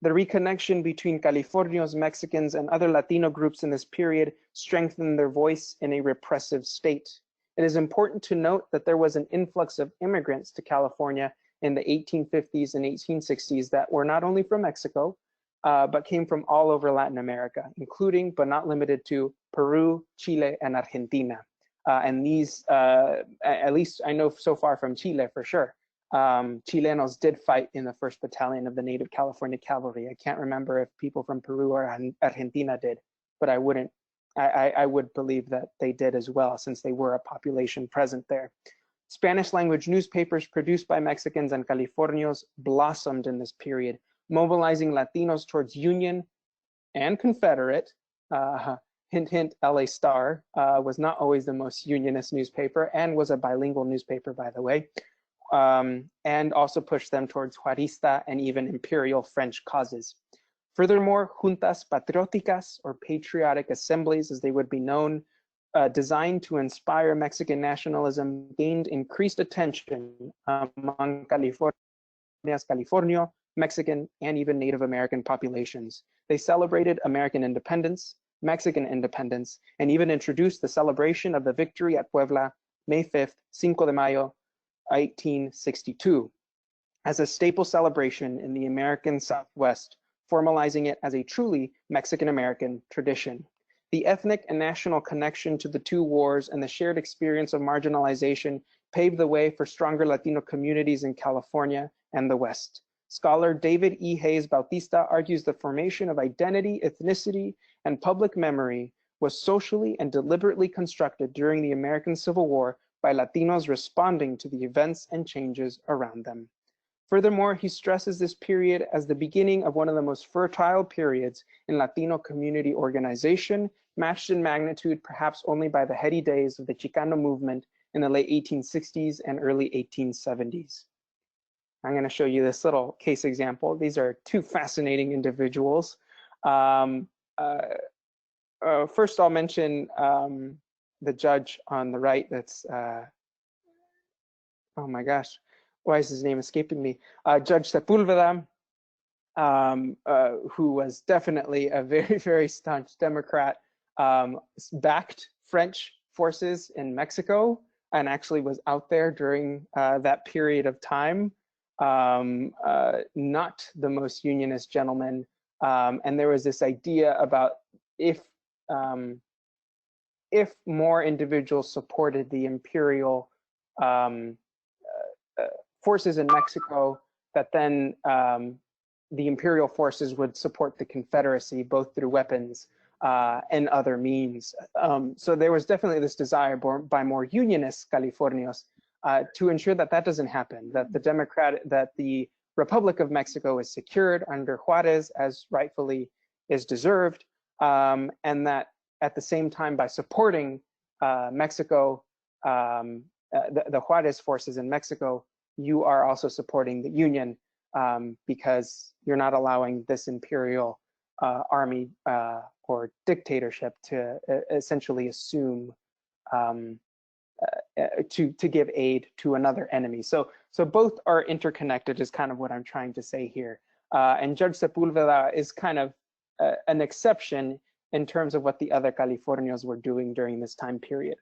The reconnection between Californios, Mexicans, and other Latino groups in this period strengthened their voice in a repressive state. It is important to note that there was an influx of immigrants to California in the 1850s and 1860s that were not only from Mexico, but came from all over Latin America, including, but not limited to, Peru, Chile, and Argentina. And these, at least I know so far from Chile for sure, Chilenos did fight in the First Battalion of the Native California Cavalry. I can't remember if people from Peru or Argentina did, but I would believe that they did as well, since they were a population present there. Spanish language newspapers produced by Mexicans and Californios blossomed in this period, mobilizing Latinos towards Union and Confederate. Hint, hint, LA Star was not always the most unionist newspaper and was a bilingual newspaper, by the way, and also pushed them towards Juarista and even imperial French causes. Furthermore, juntas patrióticas, or patriotic assemblies as they would be known, designed to inspire Mexican nationalism, gained increased attention among Californio, Mexican, and even Native American populations. They celebrated American independence, Mexican independence, and even introduced the celebration of the victory at Puebla, May 5th, Cinco de Mayo, 1862, as a staple celebration in the American Southwest, formalizing it as a truly Mexican-American tradition. The ethnic and national connection to the two wars and the shared experience of marginalization paved the way for stronger Latino communities in California and the West. Scholar David E. Hayes Bautista argues the formation of identity, ethnicity, and public memory was socially and deliberately constructed during the American Civil War by Latinos responding to the events and changes around them. Furthermore, he stresses this period as the beginning of one of the most fertile periods in Latino community organization, matched in magnitude perhaps only by the heady days of the Chicano movement in the late 1860s and early 1870s. I'm going to show you this little case example. These are two fascinating individuals. First, I'll mention the judge on the right. That's, oh my gosh, why is his name escaping me? Judge Sepulveda, who was definitely a very, very staunch Democrat, backed French forces in Mexico and actually was out there during that period of time. Not the most unionist gentleman. And there was this idea about if more individuals supported the imperial forces in Mexico, that then the imperial forces would support the Confederacy, both through weapons and other means. So there was definitely this desire by more unionist Californios to ensure that that doesn't happen, that the Republic of Mexico is secured under Juarez as rightfully is deserved, and that at the same time, by supporting Mexico, the Juarez forces in Mexico, you are also supporting the Union, because you're not allowing this imperial army or dictatorship to essentially assume to give aid to another enemy. So both are interconnected is kind of what I'm trying to say here. And Judge Sepulveda is kind of an exception in terms of what the other Californios were doing during this time period.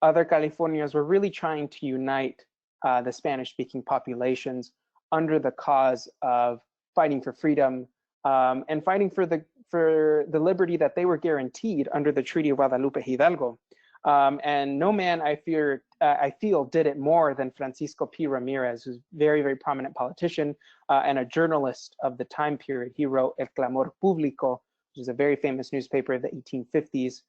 other Californians were really trying to unite the Spanish-speaking populations under the cause of fighting for freedom and fighting for the liberty that they were guaranteed under the Treaty of Guadalupe Hidalgo. And no man, I feel, did it more than Francisco P. Ramirez, who's a very, very prominent politician and a journalist of the time period. He wrote El Clamor Público, which is a very famous newspaper of the 1850s,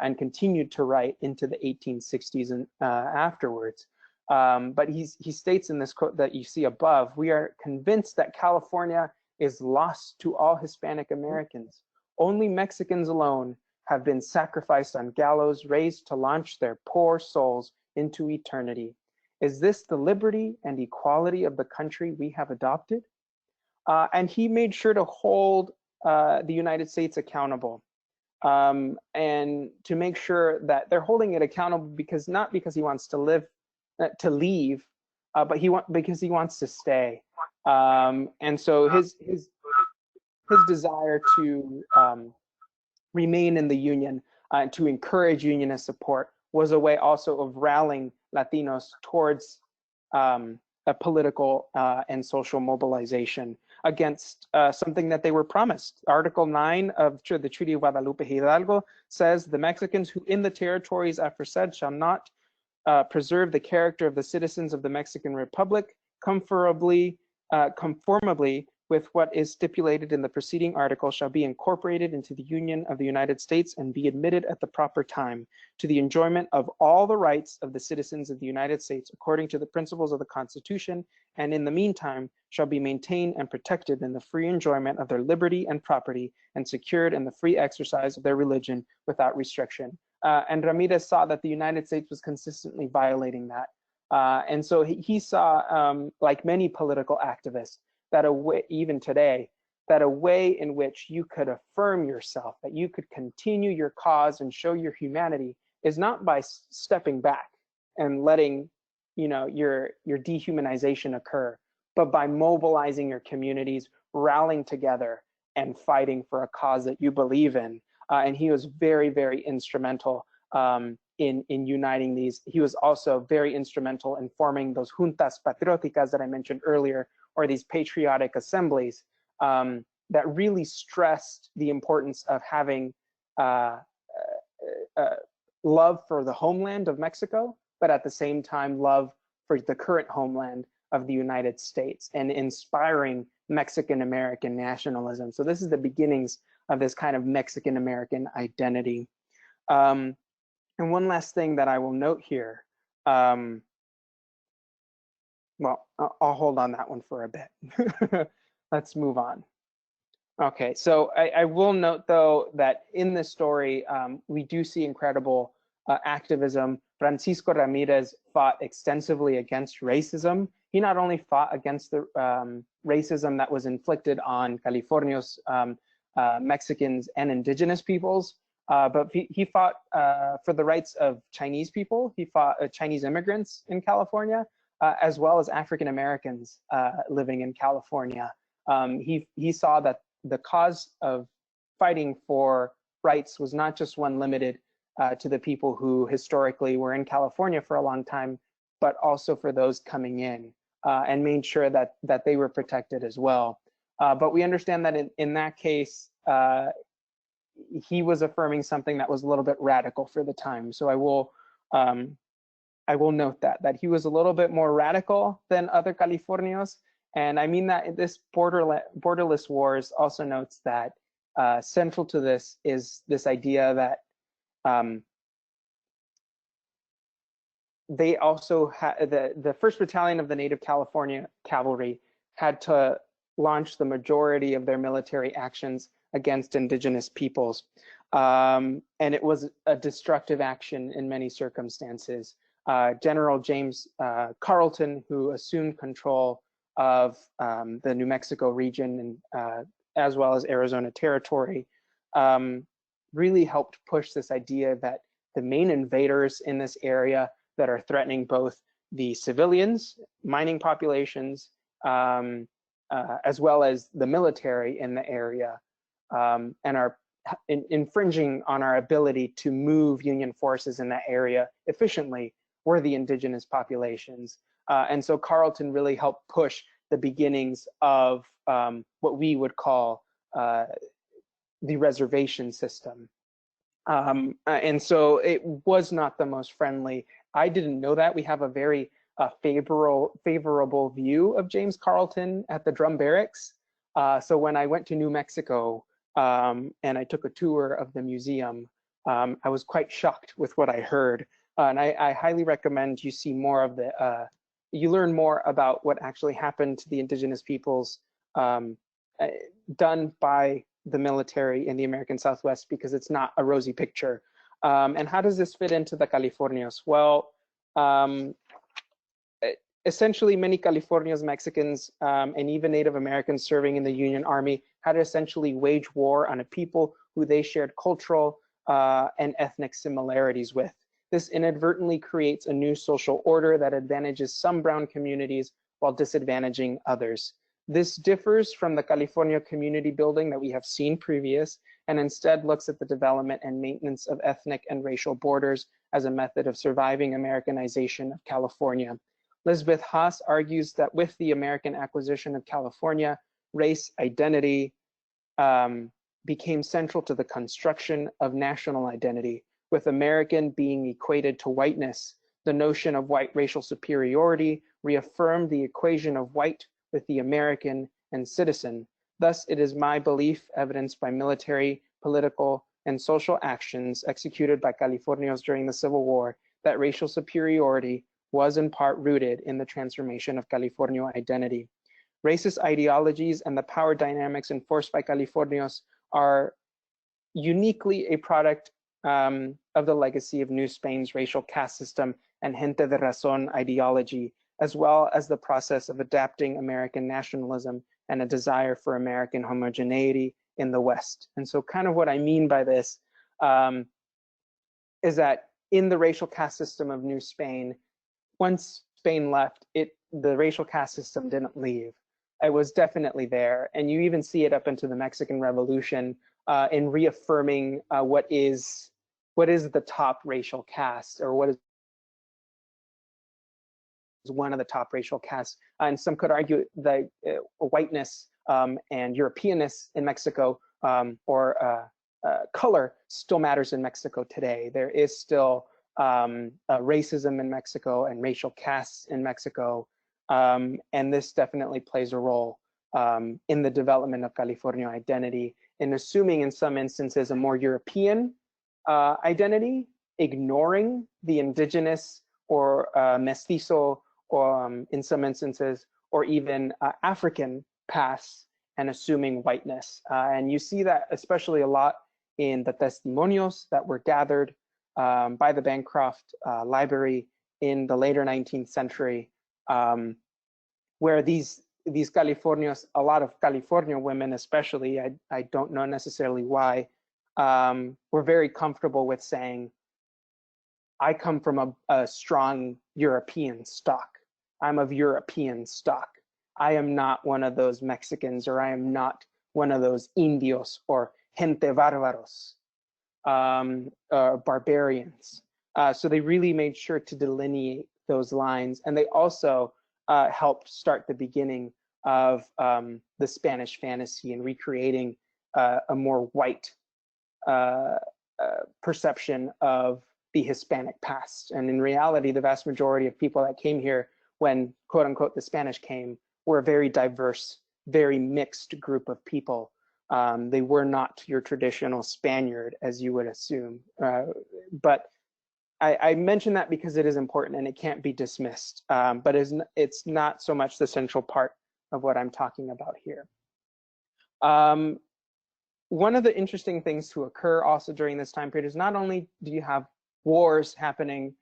and continued to write into the 1860s and afterwards. But he states in this quote that you see above, "We are convinced that California is lost to all Hispanic Americans. Only Mexicans alone have been sacrificed on gallows raised to launch their poor souls into eternity. Is this the liberty and equality of the country we have adopted?" And he made sure to hold the United States accountable and to make sure that they're holding it accountable because not because he wants to leave, but because he wants to stay. And so his desire to remain in the Union and to encourage Unionist support was a way also of rallying Latinos towards a political and social mobilization against something that they were promised. Article 9 of the Treaty of Guadalupe Hidalgo says the Mexicans who in the territories aforesaid shall not preserve the character of the citizens of the Mexican Republic conformably with what is stipulated in the preceding article shall be incorporated into the Union of the United States and be admitted at the proper time to the enjoyment of all the rights of the citizens of the United States according to the principles of the Constitution, and in the meantime shall be maintained and protected in the free enjoyment of their liberty and property and secured in the free exercise of their religion without restriction. And Ramirez saw that the United States was consistently violating that. And so he saw, like many political activists, that a way, even today, that a way in which you could affirm yourself, that you could continue your cause and show your humanity is not by stepping back and letting, your dehumanization occur, but by mobilizing your communities, rallying together and fighting for a cause that you believe in. And he was very, very instrumental in uniting these. He was also very instrumental in forming those juntas patrióticas that I mentioned earlier, or these patriotic assemblies that really stressed the importance of having love for the homeland of Mexico, but at the same time love for the current homeland of the United States and inspiring Mexican-American nationalism. So this is the beginnings of this kind of Mexican-American identity. And one last thing that I will note here, well, I'll hold on that one for a bit. Let's move on. Okay, so I will note though that in this story, we do see incredible activism. Francisco Ramirez fought extensively against racism. He not only fought against the racism that was inflicted on Californios, Mexicans, and indigenous peoples, but he fought for the rights of Chinese people. He fought Chinese immigrants in California, as well as African Americans living in California. He saw that the cause of fighting for rights was not just one limited to the people who historically were in California for a long time, but also for those coming in, and made sure that they were protected as well. But we understand that in that case, he was affirming something that was a little bit radical for the time. So I will note that he was a little bit more radical than other Californios. And I mean that this borderless wars also notes that central to this is this idea that they also had the First Battalion of the Native California Cavalry had to launch the majority of their military actions against indigenous peoples. And it was a destructive action in many circumstances. General James Carleton, who assumed control of the New Mexico region and as well as Arizona Territory, really helped push this idea that the main invaders in this area that are threatening both the civilians, mining populations, as well as the military in the area, and are infringing on our ability to move Union forces in that area efficiently were the indigenous populations. And so Carleton really helped push the beginnings of what we would call the reservation system. And so it was not the most friendly. I didn't know that. We have a very favorable view of James Carleton at the drum barracks. So when I went to New Mexico and I took a tour of the museum, I was quite shocked with what I heard. And I highly recommend you see more of the, you learn more about what actually happened to the indigenous peoples done by the military in the American Southwest, because it's not a rosy picture. And how does this fit into the Californios? Well, essentially many Californios, Mexicans, and even Native Americans serving in the Union Army had to essentially wage war on a people who they shared cultural and ethnic similarities with. This inadvertently creates a new social order that advantages some brown communities while disadvantaging others. This differs from the California community building that we have seen previous, and instead looks at the development and maintenance of ethnic and racial borders as a method of surviving Americanization of California. Elizabeth Haas argues that with the American acquisition of California, race identity became central to the construction of national identity, with American being equated to whiteness. The notion of white racial superiority reaffirmed the equation of white with the American and citizen. Thus, it is my belief, evidenced by military, political, and social actions executed by Californios during the Civil War, that racial superiority was in part rooted in the transformation of California identity. Racist ideologies and the power dynamics enforced by Californios are uniquely a product of the legacy of New Spain's racial caste system and gente de razón ideology, as well as the process of adapting American nationalism and a desire for American homogeneity in the West. And so kind of what I mean by this is that in the racial caste system of New Spain, once Spain left, the racial caste system didn't leave. It was definitely there. And you even see it up into the Mexican Revolution in reaffirming what is the top racial caste, or what is one of the top racial castes. And some could argue that whiteness and Europeanness in Mexico, or color, still matters in Mexico today. There is still racism in Mexico and racial castes in Mexico. And this definitely plays a role in the development of California identity, in assuming in some instances a more European identity, ignoring the indigenous or mestizo, or in some instances, or even African past, and assuming whiteness. And you see that especially a lot in the testimonios that were gathered by the Bancroft Library in the later 19th century, where these Californios, a lot of California women especially, I don't know necessarily why, were very comfortable with saying, I come from a strong European stock. I'm of European stock. I am not one of those Mexicans, or I am not one of those Indios or gente bárbaros, barbarians. So they really made sure to delineate those lines. And they also helped start the beginning of the Spanish fantasy and recreating a more white perception of the Hispanic past. And in reality, the vast majority of people that came here when, quote unquote, the Spanish came, were a very diverse, very mixed group of people. They were not your traditional Spaniard, as you would assume. But I mention that because it is important and it can't be dismissed, but it's not so much the central part of what I'm talking about here. One of the interesting things to occur also during this time period is not only do you have wars happening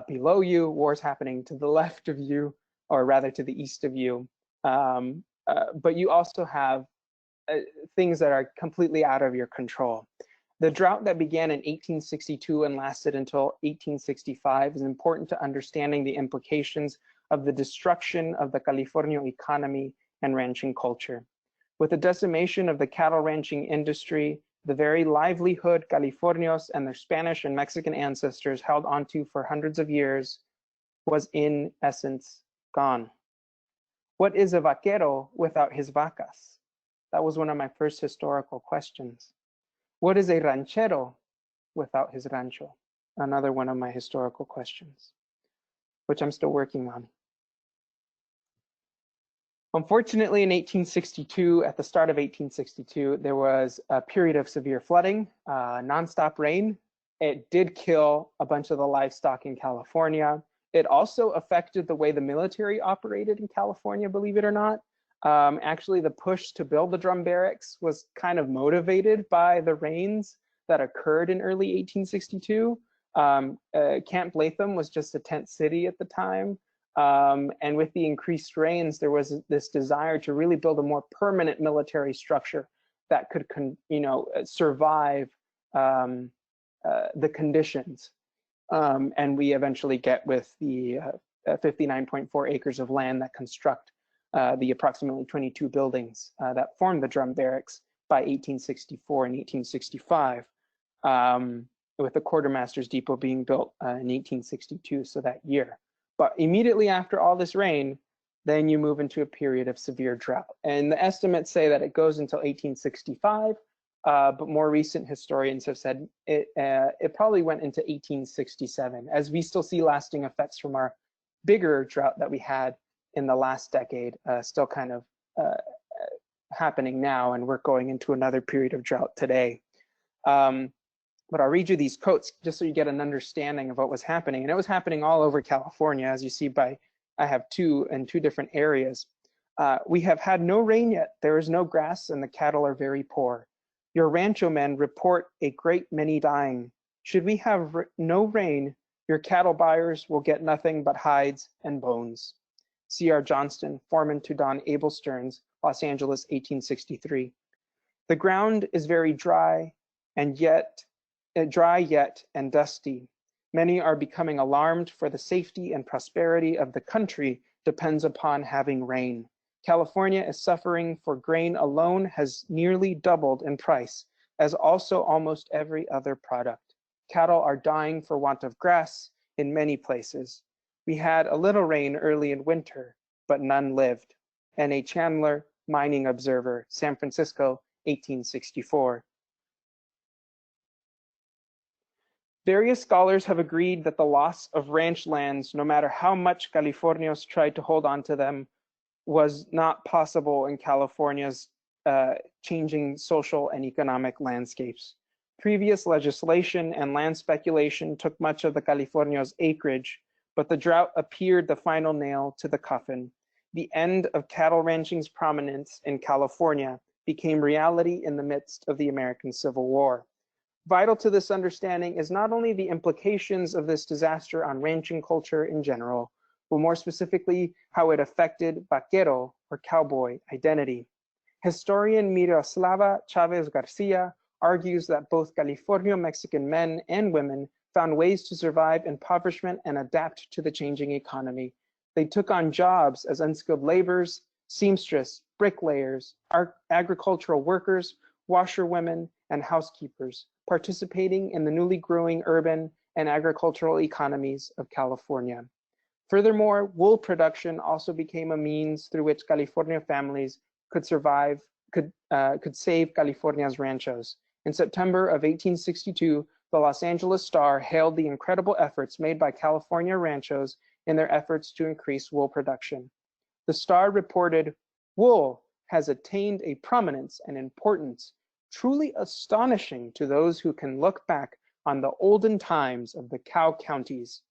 below you, wars happening to the left of you, or rather to the east of you, but you also have things that are completely out of your control. The drought that began in 1862 and lasted until 1865 is important to understanding the implications of the destruction of the California economy and ranching culture. With the decimation of the cattle ranching industry, the very livelihood Californios and their Spanish and Mexican ancestors held onto for hundreds of years was in essence gone. What is a vaquero without his vacas? That was one of my first historical questions. What is a ranchero without his rancho? Another one of my historical questions, which I'm still working on. Unfortunately, in 1862, at the start of 1862, there was a period of severe flooding, nonstop rain. It did kill a bunch of the livestock in California. It also affected the way the military operated in California, believe it or not. Actually, the push to build the drum barracks was kind of motivated by the rains that occurred in early 1862. Camp Latham was just a tent city at the time. And with the increased rains, there was this desire to really build a more permanent military structure that could, survive the conditions. And we eventually get with the 59.4 acres of land that construct the approximately 22 buildings that formed the drum barracks by 1864 and 1865, with the quartermaster's depot being built in 1862, so that year. But immediately after all this rain, then you move into a period of severe drought. And the estimates say that it goes until 1865, but more recent historians have said it probably went into 1867, as we still see lasting effects from our bigger drought that we had in the last decade, still kind of happening now, and we're going into another period of drought today. But I'll read you these quotes just so you get an understanding of what was happening. And it was happening all over California, as you see by, I have two in two different areas. We have had no rain yet. There is no grass and the cattle are very poor. Your rancho men report a great many dying. Should we have no rain, your cattle buyers will get nothing but hides and bones. C.R. Johnston, foreman to Don Abel Stearns, Los Angeles, 1863. The ground is very dry and dusty. Many are becoming alarmed, for the safety and prosperity of the country depends upon having rain. California is suffering, for grain alone has nearly doubled in price, as also almost every other product. Cattle are dying for want of grass in many places. We had a little rain early in winter, but none lived. N.A. Chandler, Mining Observer, San Francisco, 1864. Various scholars have agreed that the loss of ranch lands, no matter how much Californios tried to hold on to them, was not possible in California's changing social and economic landscapes. Previous legislation and land speculation took much of the Californios' acreage, but the drought appeared the final nail to the coffin. The end of cattle ranching's prominence in California became reality in the midst of the American Civil War. Vital to this understanding is not only the implications of this disaster on ranching culture in general, but more specifically how it affected vaquero, or cowboy, identity. Historian Miroslava Chavez Garcia argues that both Californio Mexican men and women found ways to survive impoverishment and adapt to the changing economy. They took on jobs as unskilled laborers, seamstress, bricklayers, agricultural workers, washerwomen, and housekeepers, participating in the newly growing urban and agricultural economies of California. Furthermore, wool production also became a means through which California families could survive, could save California's ranchos. In September of 1862, the Los Angeles Star hailed the incredible efforts made by California ranchos in their efforts to increase wool production. The Star reported, "Wool has attained a prominence and importance truly astonishing to those who can look back on the olden times of the cow counties.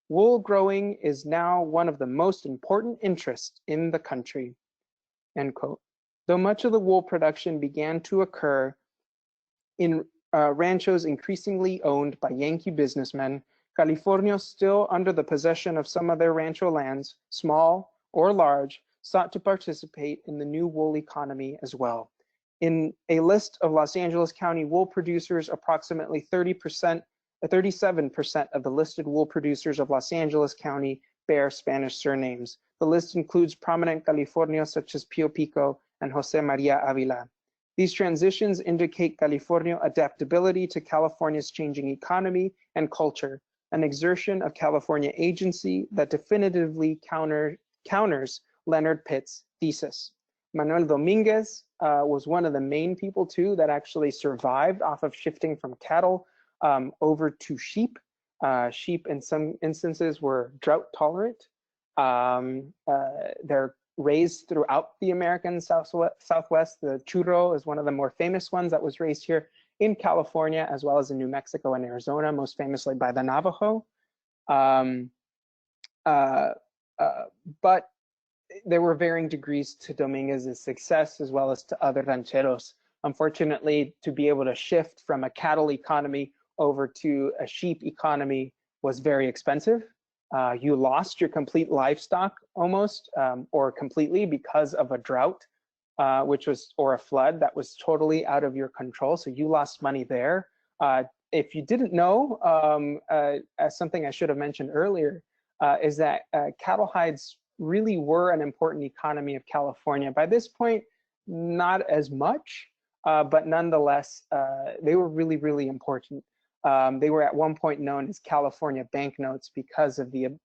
Wool growing is now one of the most important interests in the country." End quote. Though much of the wool production began to occur in ranchos increasingly owned by Yankee businessmen, Californios, still under the possession of some of their rancho lands, small or large, sought to participate in the new wool economy as well. In a list of Los Angeles County wool producers, approximately 37% of the listed wool producers of Los Angeles County bear Spanish surnames. The list includes prominent Californios such as Pio Pico and Jose Maria Avila. These transitions indicate California adaptability to California's changing economy and culture, an exertion of California agency that definitively counters Leonard Pitt's thesis. Manuel Dominguez was one of the main people too that actually survived off of shifting from cattle over to sheep. Sheep in some instances were drought tolerant. They're raised throughout the American Southwest. The churro is one of the more famous ones that was raised here in California, as well as in New Mexico and Arizona, most famously by the Navajo. But there were varying degrees to Dominguez's success as well as to other rancheros. Unfortunately, to be able to shift from a cattle economy over to a sheep economy was very expensive. You lost your complete livestock almost, or completely because of a drought, or a flood that was totally out of your control. So you lost money there. If you didn't know, something I should have mentioned earlier is that cattle hides really were an important economy of California. By this point, not as much, but nonetheless, they were really, really important. They were at one point known as California banknotes because of the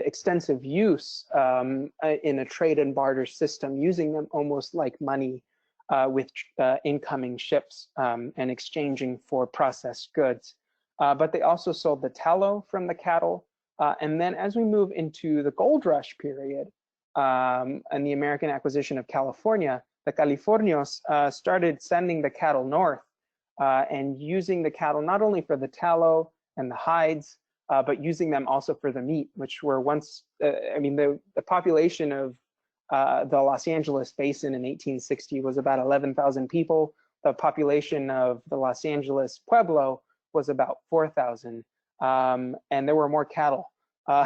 extensive use in a trade and barter system, using them almost like money with incoming ships and exchanging for processed goods. But they also sold the tallow from the cattle. And then as we move into the gold rush period and the American acquisition of California, the Californios started sending the cattle north and using the cattle not only for the tallow and the hides, but using them also for the meat, which were once, the population of the Los Angeles basin in 1860 was about 11,000 people. The population of the Los Angeles Pueblo was about 4,000. And there were more cattle.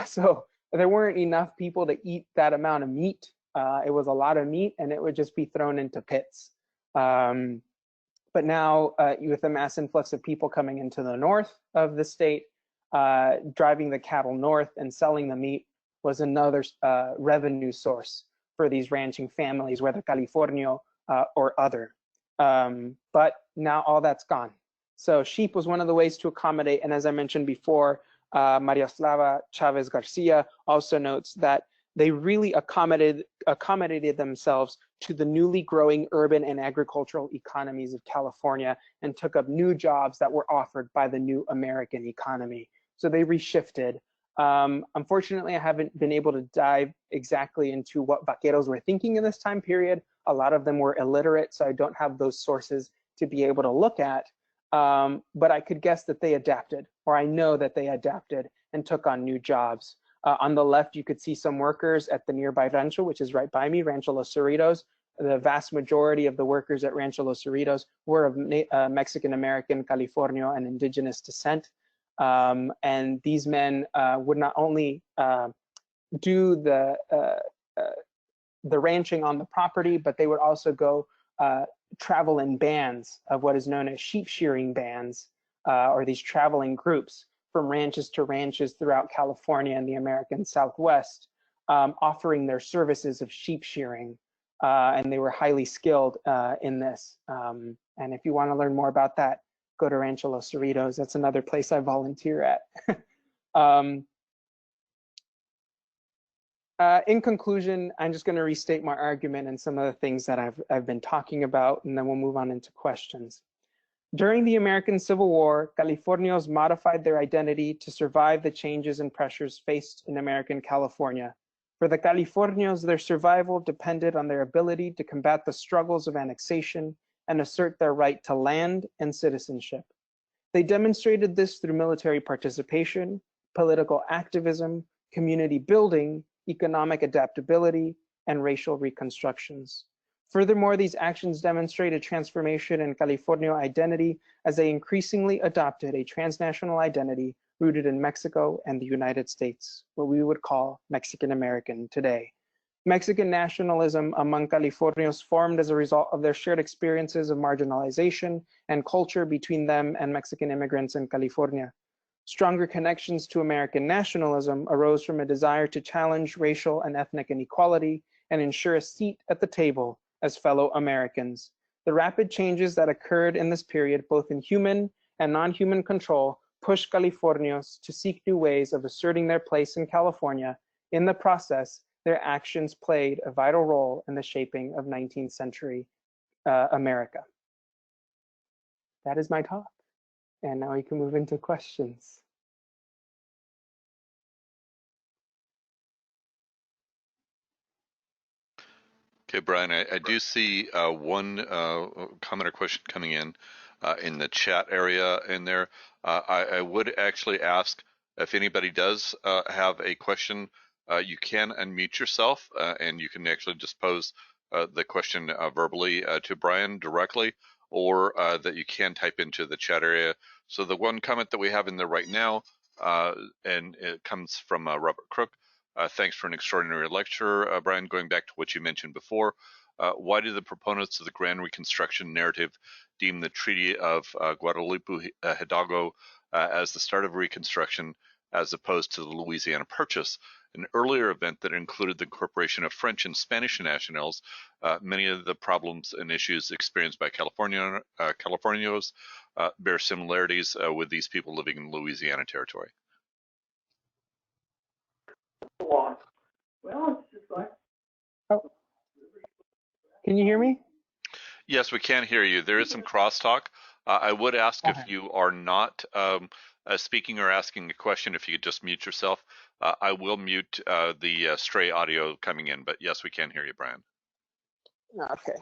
So there weren't enough people to eat that amount of meat. It was a lot of meat and it would just be thrown into pits. But now with the mass influx of people coming into the north of the state, driving the cattle north and selling the meat was another revenue source for these ranching families, whether Californio or other. But now all that's gone. So sheep was one of the ways to accommodate. And as I mentioned before, Mariaslava Chavez Garcia also notes that they really accommodated themselves to the newly growing urban and agricultural economies of California and took up new jobs that were offered by the new American economy. So they reshifted. Unfortunately, I haven't been able to dive exactly into what vaqueros were thinking in this time period. A lot of them were illiterate, so I don't have those sources to be able to look at. But I could guess that they adapted, or I know that they adapted and took on new jobs. On the left, you could see some workers at the nearby rancho, which is right by me, Rancho Los Cerritos. The vast majority of the workers at Rancho Los Cerritos were of Mexican-American, Californio, and indigenous descent. And these men would not only do the ranching on the property, but they would also go travel in bands of what is known as sheep shearing bands, or these traveling groups from ranches to ranches throughout California and the American Southwest, offering their services of sheep shearing. And they were highly skilled in this. And if you want to learn more about that, go to Rancho Los Cerritos. That's another place I volunteer at. In conclusion, I'm just going to restate my argument and some of the things that I've been talking about, and then we'll move on into questions. During the American Civil War, Californios modified their identity to survive the changes and pressures faced in American California. For the Californios, their survival depended on their ability to combat the struggles of annexation and assert their right to land and citizenship. They demonstrated this through military participation, political activism, community building, economic adaptability, and racial reconstructions. Furthermore, these actions demonstrate a transformation in California identity as they increasingly adopted a transnational identity rooted in Mexico and the United States, what we would call Mexican American today. Mexican nationalism among Californios formed as a result of their shared experiences of marginalization and culture between them and Mexican immigrants in California. Stronger connections to American nationalism arose from a desire to challenge racial and ethnic inequality and ensure a seat at the table as fellow Americans. The rapid changes that occurred in this period, both in human and non-human control, pushed Californios to seek new ways of asserting their place in California. In the process, their actions played a vital role in the shaping of 19th century America. That is my talk. And now we can move into questions. Okay, Brian, I do see one comment or question coming in the chat area in there. I would actually ask if anybody does have a question, you can unmute yourself and you can actually just pose the question verbally to Brian directly, or that you can type into the chat area. So the one comment that we have in there right now, and it comes from Robert Crook. Thanks for an extraordinary lecture, Brian. Going back to what you mentioned before, why do the proponents of the Grand Reconstruction narrative deem the Treaty of Guadalupe Hidalgo as the start of Reconstruction, as opposed to the Louisiana Purchase, an earlier event that included the incorporation of French and Spanish nationals? Many of the problems and issues experienced by Californios bear similarities with these people living in Louisiana Territory. Well, it's just like. Oh. Can you hear me? Yes, we can hear you. There is some crosstalk. I would ask if you are not speaking or asking a question, if you could just mute yourself. I will mute the stray audio coming in, but yes, we can hear you, Brian. Okay.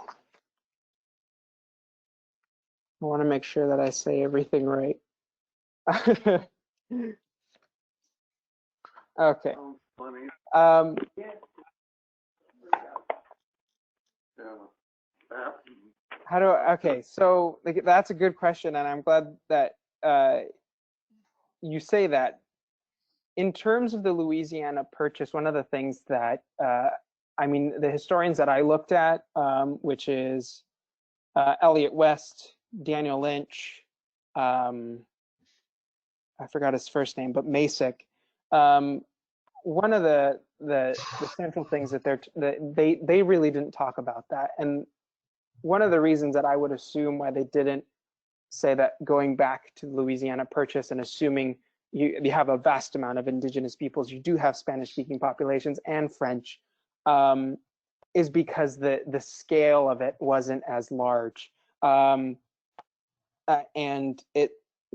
I want to make sure that I say everything right. Okay. Okay, so that's a good question, and I'm glad that you say that. In terms of the Louisiana Purchase, one of the things that, I mean, the historians that I looked at, which is Elliot West, Daniel Lynch, I forgot his first name, but Masick. One of the central things that they really didn't talk about that, and one of the reasons that I would assume why they didn't say that, going back to the Louisiana Purchase and assuming you have a vast amount of indigenous peoples, you do have Spanish-speaking populations and French, is because the scale of it wasn't as large. And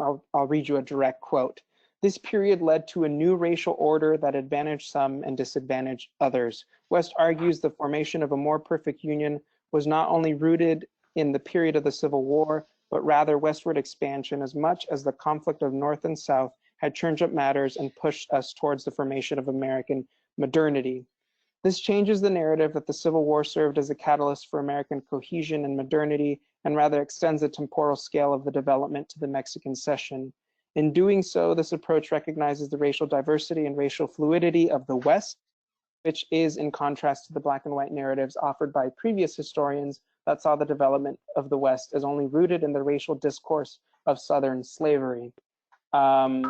I'll read you a direct quote. This period led to a new racial order that advantaged some and disadvantaged others. West argues the formation of a more perfect union was not only rooted in the period of the Civil War, but rather westward expansion, as much as the conflict of North and South had churned up matters and pushed us towards the formation of American modernity. This changes the narrative that the Civil War served as a catalyst for American cohesion and modernity, and rather extends the temporal scale of the development to the Mexican Cession. In doing so, this approach recognizes the racial diversity and racial fluidity of the West, which is in contrast to the black and white narratives offered by previous historians that saw the development of the West as only rooted in the racial discourse of Southern slavery. You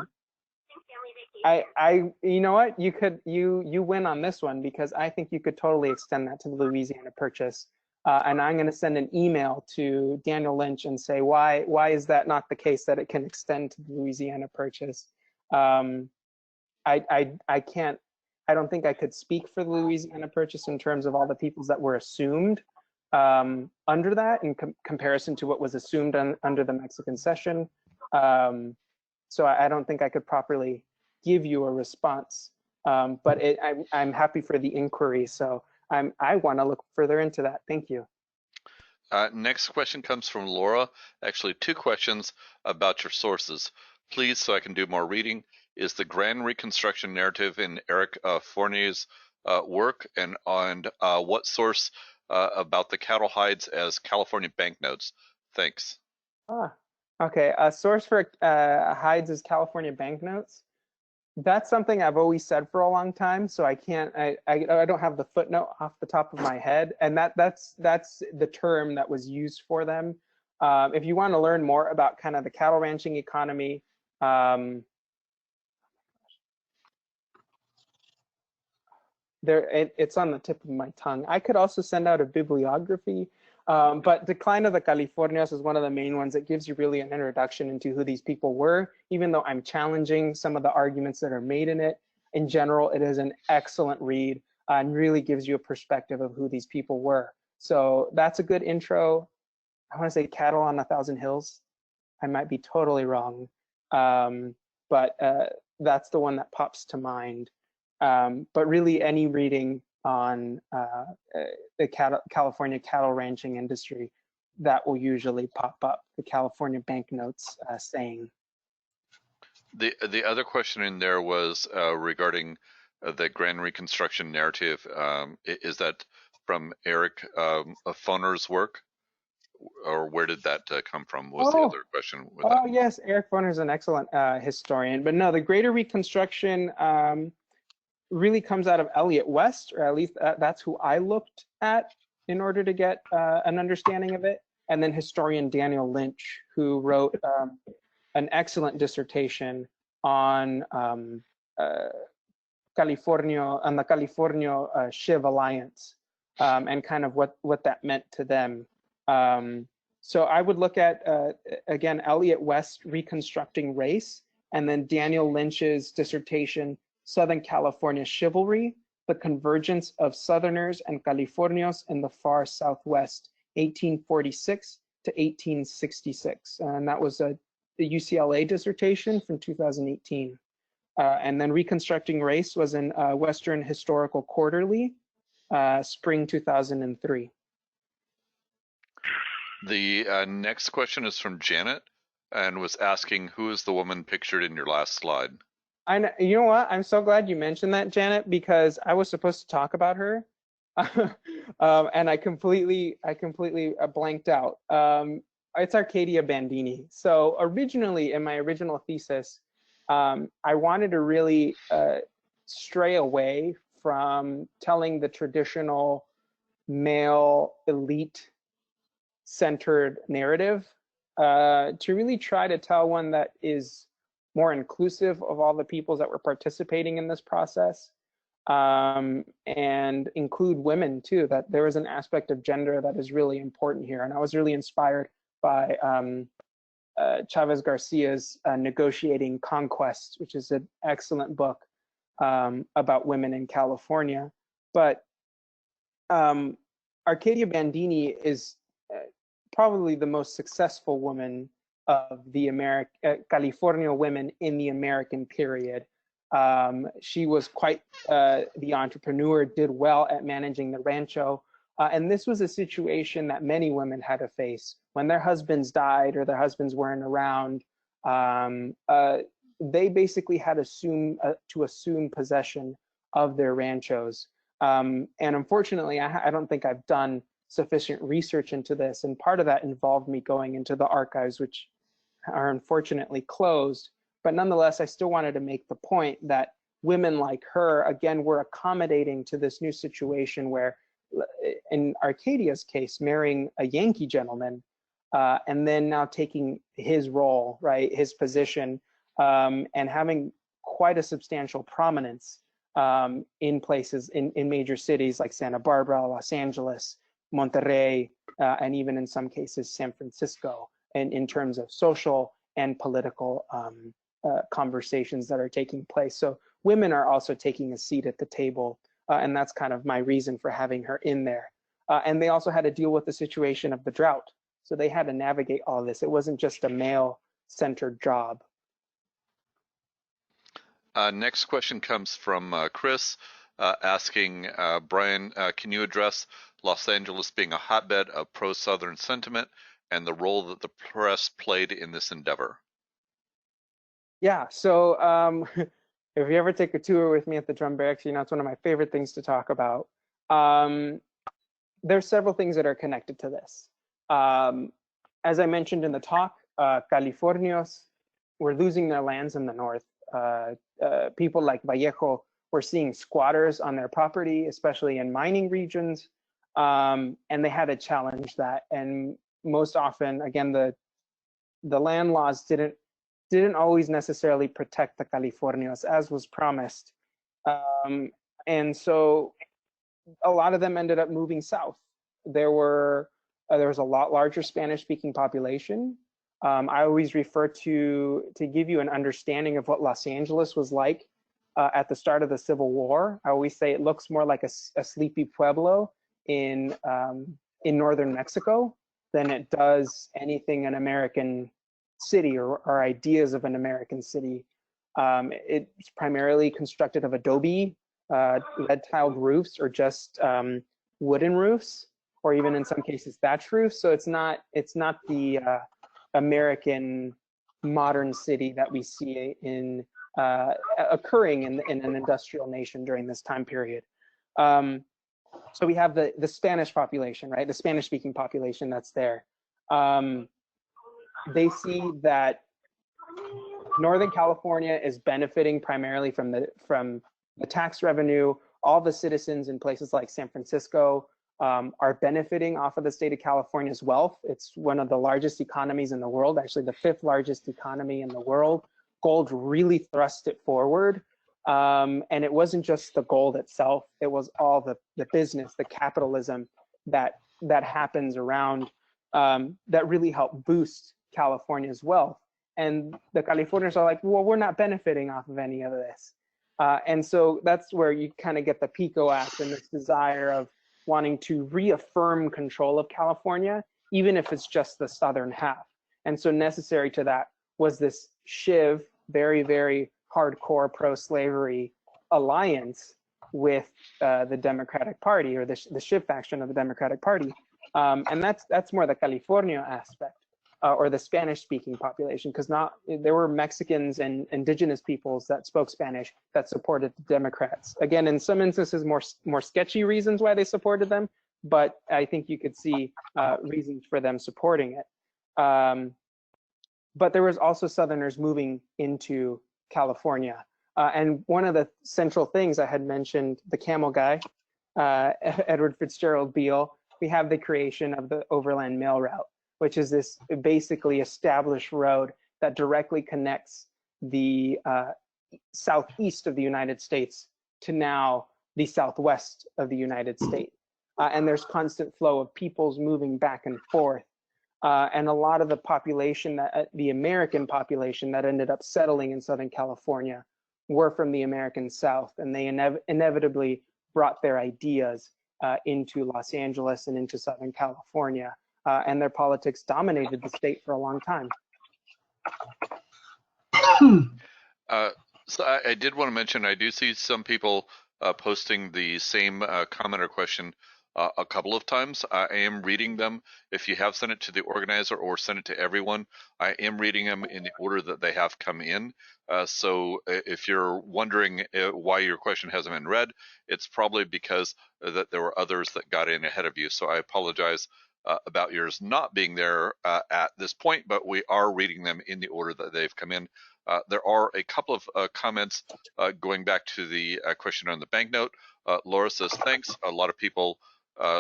know what? You win on this one, because I think you could totally extend that to the Louisiana Purchase. And I'm going to send an email to Daniel Lynch and say, why is that not the case that it can extend to the Louisiana Purchase? I don't think I could speak for the Louisiana Purchase in terms of all the peoples that were assumed under that in comparison to what was assumed under the Mexican Cession. So I don't think I could properly give you a response, but I'm happy for the inquiry. So I want to look further into that. Thank you. Next question comes from Laura. Actually, two questions about your sources. Please, so I can do more reading. Is the Grand Reconstruction narrative in Eric Fournier's work, and on what source about the cattle hides as California banknotes? Thanks. Okay. A source for hides as California banknotes. That's something I've always said for a long time, so I can't. I don't have the footnote off the top of my head, and that's the term that was used for them. If you want to learn more about kind of the cattle ranching economy, it's on the tip of my tongue. I could also send out a bibliography, but Decline of the Californios is one of the main ones that gives you really an introduction into who these people were, even though I'm challenging some of the arguments that are made in it. In general, it is an excellent read and really gives you a perspective of who these people were. So that's a good intro. I want to say Cattle on a Thousand Hills. I might be totally wrong, but that's the one that pops to mind. But really, any reading on the California cattle ranching industry, that will usually pop up. The California banknotes saying. The other question in there was regarding the Grand Reconstruction narrative. Is that from Eric Foner's work, or where did that come from? Was the other question with that? Yes, Eric Foner is an excellent historian, but no, the Greater Reconstruction really comes out of Elliot West, or at least that's who I looked at in order to get an understanding of it, and then historian Daniel Lynch, who wrote an excellent dissertation on Californio, on the Californio Shiv Alliance, and kind of what that meant to them. So I would look at, again, Elliot West, Reconstructing Race, and then Daniel Lynch's dissertation, Southern California Chivalry, the Convergence of Southerners and Californios in the Far Southwest, 1846 to 1866. And that was the UCLA dissertation from 2018. And then Reconstructing Race was in Western Historical Quarterly, spring 2003. The next question is from Janet, and was asking, who is the woman pictured in your last slide? You know what? I'm so glad you mentioned that, Janet, because I was supposed to talk about her, and I completely blanked out. It's Arcadia Bandini. So originally, in my original thesis, I wanted to really stray away from telling the traditional male elite centered narrative to really try to tell one that is more inclusive of all the peoples that were participating in this process, and include women too, that there is an aspect of gender that is really important here. And I was really inspired by Chavez Garcia's Negotiating Conquest, which is an excellent book about women in California. But Arcadia Bandini is probably the most successful woman of the California women in the American period. She was quite the entrepreneur, did well at managing the rancho. And this was a situation that many women had to face. When their husbands died or their husbands weren't around, they basically had to assume possession of their ranchos. And unfortunately, I don't think I've done sufficient research into this. And part of that involved me going into the archives, which are unfortunately closed. But nonetheless, I still wanted to make the point that women like her, again, were accommodating to this new situation where, in Arcadia's case, marrying a Yankee gentleman, and then now taking his role, right, his position, and having quite a substantial prominence in places, in major cities like Santa Barbara, Los Angeles, Monterrey, and even in some cases, San Francisco, and in terms of social and political conversations that are taking place. So women are also taking a seat at the table, and that's kind of my reason for having her in there. And they also had to deal with the situation of the drought. So they had to navigate all this. It wasn't just a male-centered job. Next question comes from Chris, asking, Brian, can you address Los Angeles being a hotbed of pro-Southern sentiment and the role that the press played in this endeavor? Yeah, so if you ever take a tour with me at the drum barracks, you know, it's one of my favorite things to talk about. There's several things that are connected to this. As I mentioned in the talk, Californios were losing their lands in the north. People like Vallejo were seeing squatters on their property, especially in mining regions, and they had to challenge that. And most often, again, the land laws didn't always necessarily protect the Californios as was promised. And so a lot of them ended up moving south. There was a lot larger Spanish-speaking population. I always refer to give you an understanding of what Los Angeles was like at the start of the Civil War. I always say it looks more like a sleepy pueblo in northern Mexico than it does anything an American city or ideas of an American city. It's primarily constructed of adobe, lead tiled roofs, or just wooden roofs, or even in some cases thatch roofs. So it's not the American modern city that we see in occurring in an industrial nation during this time period. So we have the Spanish population, right? The Spanish-speaking population that's there. They see that Northern California is benefiting primarily from the tax revenue. All the citizens in places like San Francisco are benefiting off of the state of California's wealth. It's one of the largest economies in the world, actually the 5th largest economy in the world. Gold really thrust it forward. And it wasn't just the gold itself, it was all the business, the capitalism that happens around that really helped boost California's wealth. And the Californians are like, well, we're not benefiting off of any of this. And so that's where you kind of get the PICO Act and this desire of wanting to reaffirm control of California, even if it's just the southern half. And so necessary to that was this SHIV, very, very hardcore pro-slavery alliance with the Democratic Party, or the SHIV faction of the Democratic Party. And that's more the California aspect. Or the Spanish-speaking population, because there were Mexicans and indigenous peoples that spoke Spanish that supported the Democrats. Again, in some instances, more sketchy reasons why they supported them, but I think you could see reasons for them supporting it. But there was also Southerners moving into California, and one of the central things I had mentioned, the camel guy, Edward Fitzgerald Beale. We have the creation of the Overland Mail Route, which is this basically established road that directly connects the southeast of the United States to now the southwest of the United States. And there's constant flow of peoples moving back and forth. And a lot of the population, the American population that ended up settling in Southern California were from the American South, and they inevitably brought their ideas into Los Angeles and into Southern California. And their politics dominated the state for a long time. So I did want to mention, I do see some people posting the same comment or question a couple of times. I am reading them. If you have sent it to the organizer or sent it to everyone, I am reading them in the order that they have come in. So if you're wondering why your question hasn't been read, it's probably because that there were others that got in ahead of you. So I apologize about yours not being there at this point, but we are reading them in the order that they've come in. There are a couple of comments going back to the question on the banknote. Laura says, thanks. A lot of people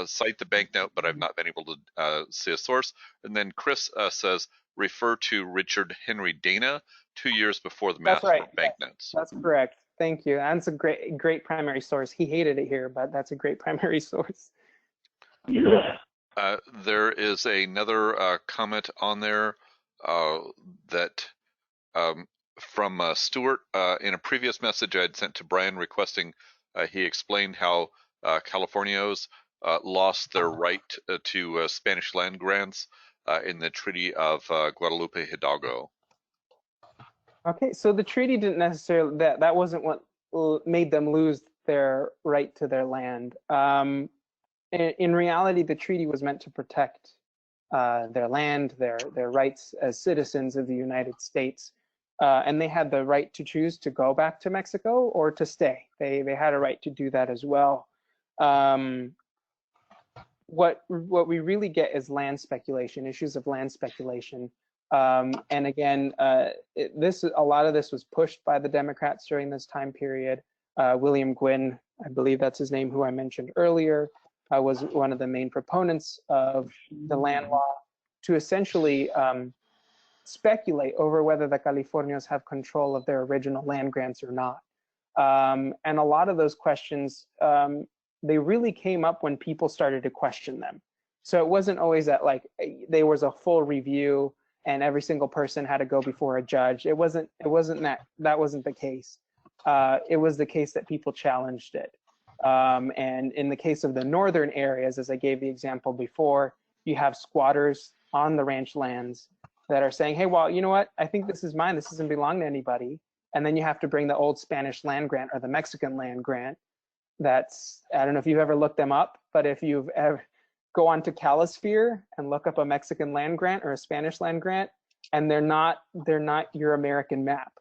cite the banknote, but I've not been able to see a source. And then Chris says, refer to Richard Henry Dana 2 years before the math of banknotes. That's correct. Thank you. That's a great primary source. He hated it here, but that's a great primary source. There is another comment on there that from Stuart. In a previous message I had sent to Brian requesting, he explained how Californios lost their right to Spanish land grants in the Treaty of Guadalupe Hidalgo. Okay, so the treaty didn't necessarily, that wasn't what made them lose their right to their land. In reality, the treaty was meant to protect their land, their rights as citizens of the United States. And they had the right to choose to go back to Mexico or to stay. They had a right to do that as well. What we really get is land speculation, issues of land speculation. And again, a lot of this was pushed by the Democrats during this time period. William Gwynn, I believe that's his name, who I mentioned earlier, was one of the main proponents of the land law to essentially speculate over whether the Californios have control of their original land grants or not. And a lot of those questions, they really came up when people started to question them. So it wasn't always that like there was a full review and every single person had to go before a judge. It wasn't that wasn't the case. It was the case that people challenged it. And in the case of the northern areas, as I gave the example before, you have squatters on the ranch lands that are saying, hey, well, you know what? I think this is mine. This doesn't belong to anybody. And then you have to bring the old Spanish land grant or the Mexican land grant. That's, I don't know if you've ever looked them up, but if you've ever go on to Calisphere and look up a Mexican land grant or a Spanish land grant, and they're not your American map.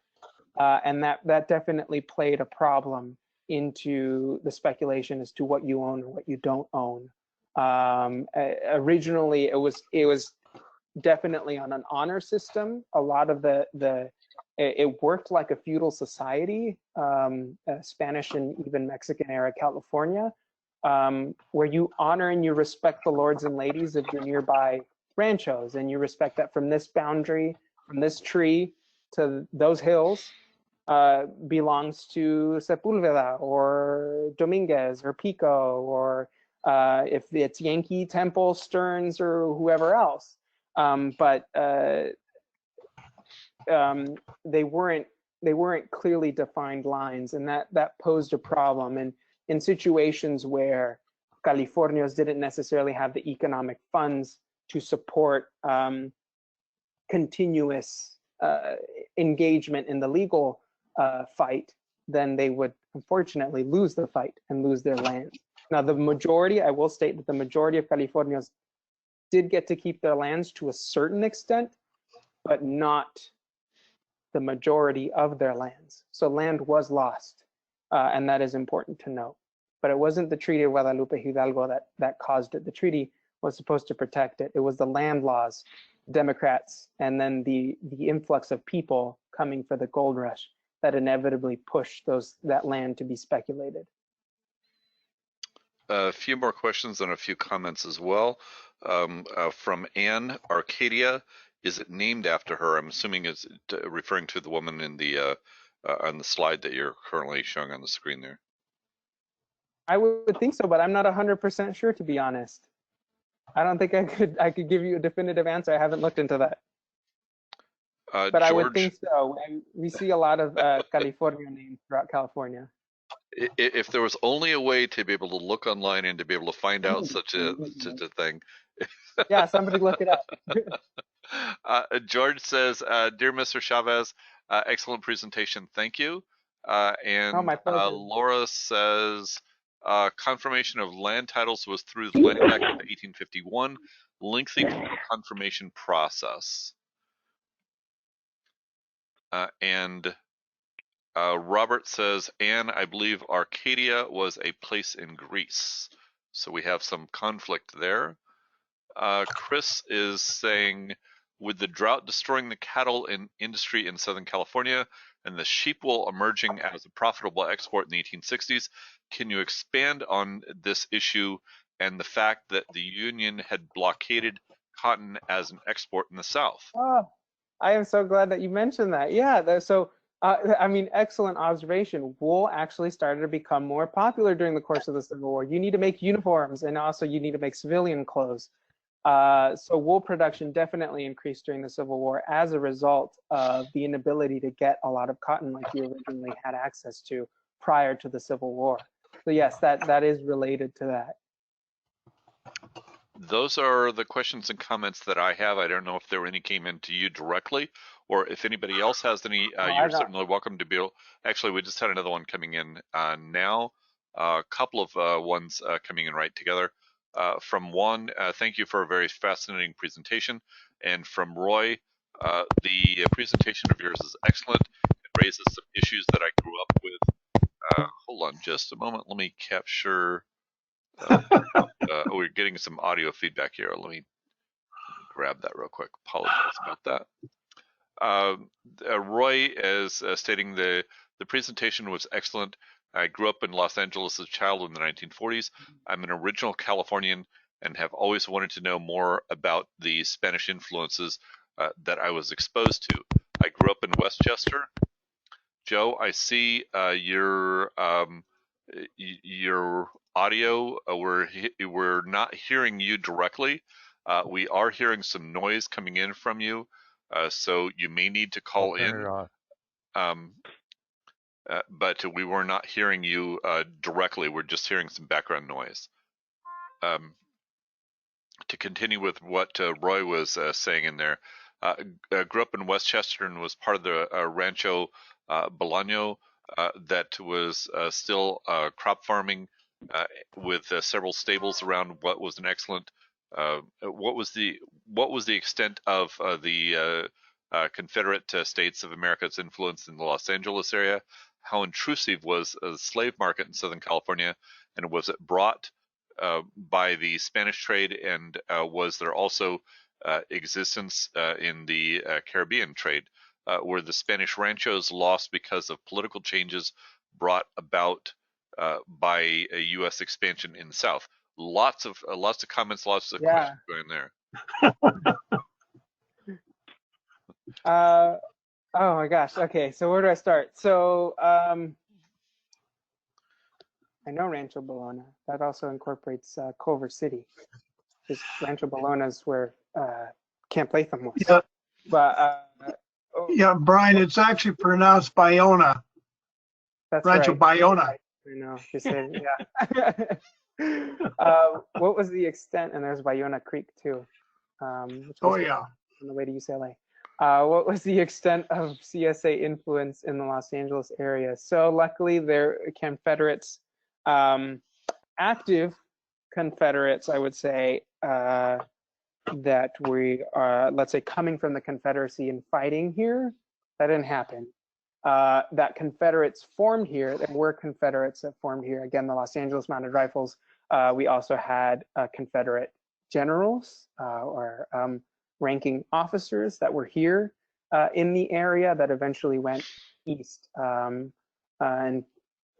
And that definitely played a problem into the speculation as to what you own or what you don't own. Originally, it was definitely on an honor system. A lot of it worked like a feudal society, Spanish and even Mexican era California, where you honor and you respect the lords and ladies of your nearby ranchos, and you respect that from this boundary, from this tree to those hills, belongs to Sepulveda or Dominguez or Pico, or if it's Yankee, Temple, Stearns, or whoever else. But they weren't clearly defined lines, and that posed a problem. And in situations where Californios didn't necessarily have the economic funds to support continuous engagement in the legal fight, then they would unfortunately lose the fight and lose their land. Now, the majority, I will state that the majority of Californios did get to keep their lands to a certain extent, but not the majority of their lands. So land was lost, and that is important to note. But it wasn't the Treaty of Guadalupe Hidalgo that caused it. The treaty was supposed to protect it. It was the land laws, Democrats, and then the influx of people coming for the gold rush that inevitably pushed that land to be speculated. A few more questions and a few comments as well. From Anne, Arcadia, is it named after her? I'm assuming it's referring to the woman in the on the slide that you're currently showing on the screen there. I would think so, but I'm not 100% sure, to be honest. I don't think I could give you a definitive answer. I haven't looked into that. But George, I would think so. We see a lot of California names throughout California. If there was only a way to be able to look online and to be able to find out such a thing. Yeah, somebody look it up. George says, "Dear Mr. Chavez, excellent presentation. Thank you." And my pleasure. Laura says, confirmation of land titles was through the Land Act of 1851, lengthy confirmation process. And Robert says, Anne, I believe Arcadia was a place in Greece. So we have some conflict there. Chris is saying, with the drought destroying the cattle industry in Southern California and the sheep wool emerging as a profitable export in the 1860s, can you expand on this issue and the fact that the Union had blockaded cotton as an export in the South? Oh, I am so glad that you mentioned that. Yeah, I mean, excellent observation. Wool actually started to become more popular during the course of the Civil War. You need to make uniforms, and also you need to make civilian clothes. So wool production definitely increased during the Civil War as a result of the inability to get a lot of cotton like you originally had access to prior to the Civil War. So yes, that is related to that. Those are the questions and comments that I have. I don't know if there were any came in to you directly, or if anybody else has any, you're certainly welcome to be able. Actually, we just had another one coming in now. A couple of ones coming in right together. From Juan, thank you for a very fascinating presentation. And from Roy, the presentation of yours is excellent. It raises some issues that I grew up with. Hold on just a moment. Let me capture. We're getting some audio feedback here. Let me grab that real quick. Apologize about that. Roy is stating the presentation was excellent. I grew up in Los Angeles as a child in the 1940s. I'm an original Californian and have always wanted to know more about the Spanish influences that I was exposed to. I grew up in Westchester, Joe, I see your audio. We're not hearing you directly. We are hearing some noise coming in from you, so you may need to call in. But we were not hearing you directly. We're just hearing some background noise. To continue with what Roy was saying in there, grew up in Westchester and was part of the Rancho Bolaño that was still crop farming with several stables around what was an excellent. What was the extent of the Confederate States of America's influence in the Los Angeles area? How intrusive was the slave market in Southern California, and was it brought by the Spanish trade, and was there also existence in the Caribbean trade? Were the Spanish ranchos lost because of political changes brought about by a U.S. expansion in the South? Lots of comments, lots of questions going there. Oh my gosh. Okay, so where do I start? So I know Rancho Bologna. That also incorporates Culver City. Because Rancho Bologna is where Camp Latham was. Yeah. But yeah, Brian, it's actually pronounced Bayona. That's Rancho right. Bayona. I know. Just saying, yeah. What was the extent? And there's Bayona Creek too. Oh yeah. On the way to UCLA. What was the extent of CSA influence in the Los Angeles area? So luckily, there Confederates, active Confederates, I would say, that we are, let's say, coming from the Confederacy and fighting here. That didn't happen. That Confederates formed here. There were Confederates that formed here. Again, the Los Angeles Mounted Rifles. We also had Confederate generals or ranking officers that were here in the area that eventually went east. And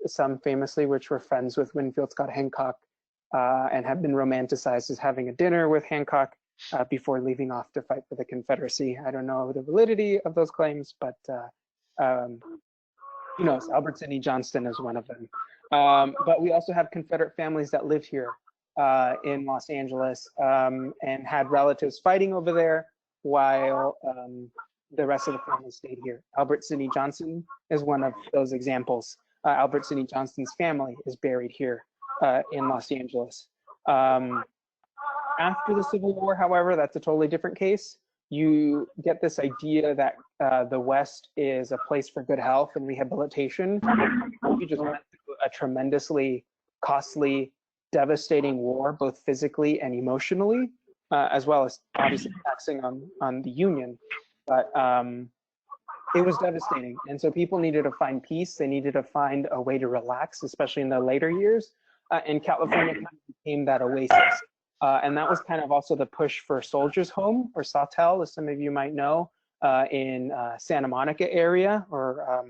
some famously, which were friends with Winfield Scott Hancock and have been romanticized as having a dinner with Hancock before leaving off to fight for the Confederacy. I don't know the validity of those claims, but who knows? Albert Sidney Johnston is one of them. But we also have Confederate families that lived here in Los Angeles and had relatives fighting over there while the rest of the family stayed here. Albert Sidney Johnston is one of those examples. Albert Sidney Johnston's family is buried here in Los Angeles. After the Civil War, however, that's a totally different case. You get this idea that the West is a place for good health and rehabilitation. You just went through a tremendously costly, devastating war, both physically and emotionally, as well as obviously taxing on the Union. But it was devastating. And so people needed to find peace. They needed to find a way to relax, especially in the later years. And California kind of became that oasis. And that was kind of also the push for Soldiers Home, or Sawtelle, as some of you might know, in Santa Monica area, or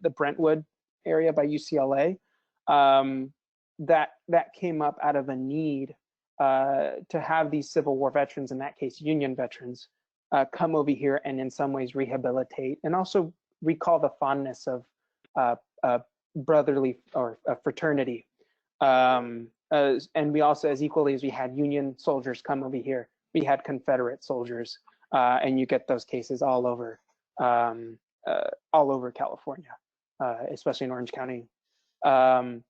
the Brentwood area by UCLA. That came up out of a need to have these Civil War veterans, in that case, Union veterans, come over here and in some ways rehabilitate and also recall the fondness of brotherly or fraternity. And we also, as equally as we had Union soldiers come over here, we had Confederate soldiers, and you get those cases all over California, especially in Orange County. And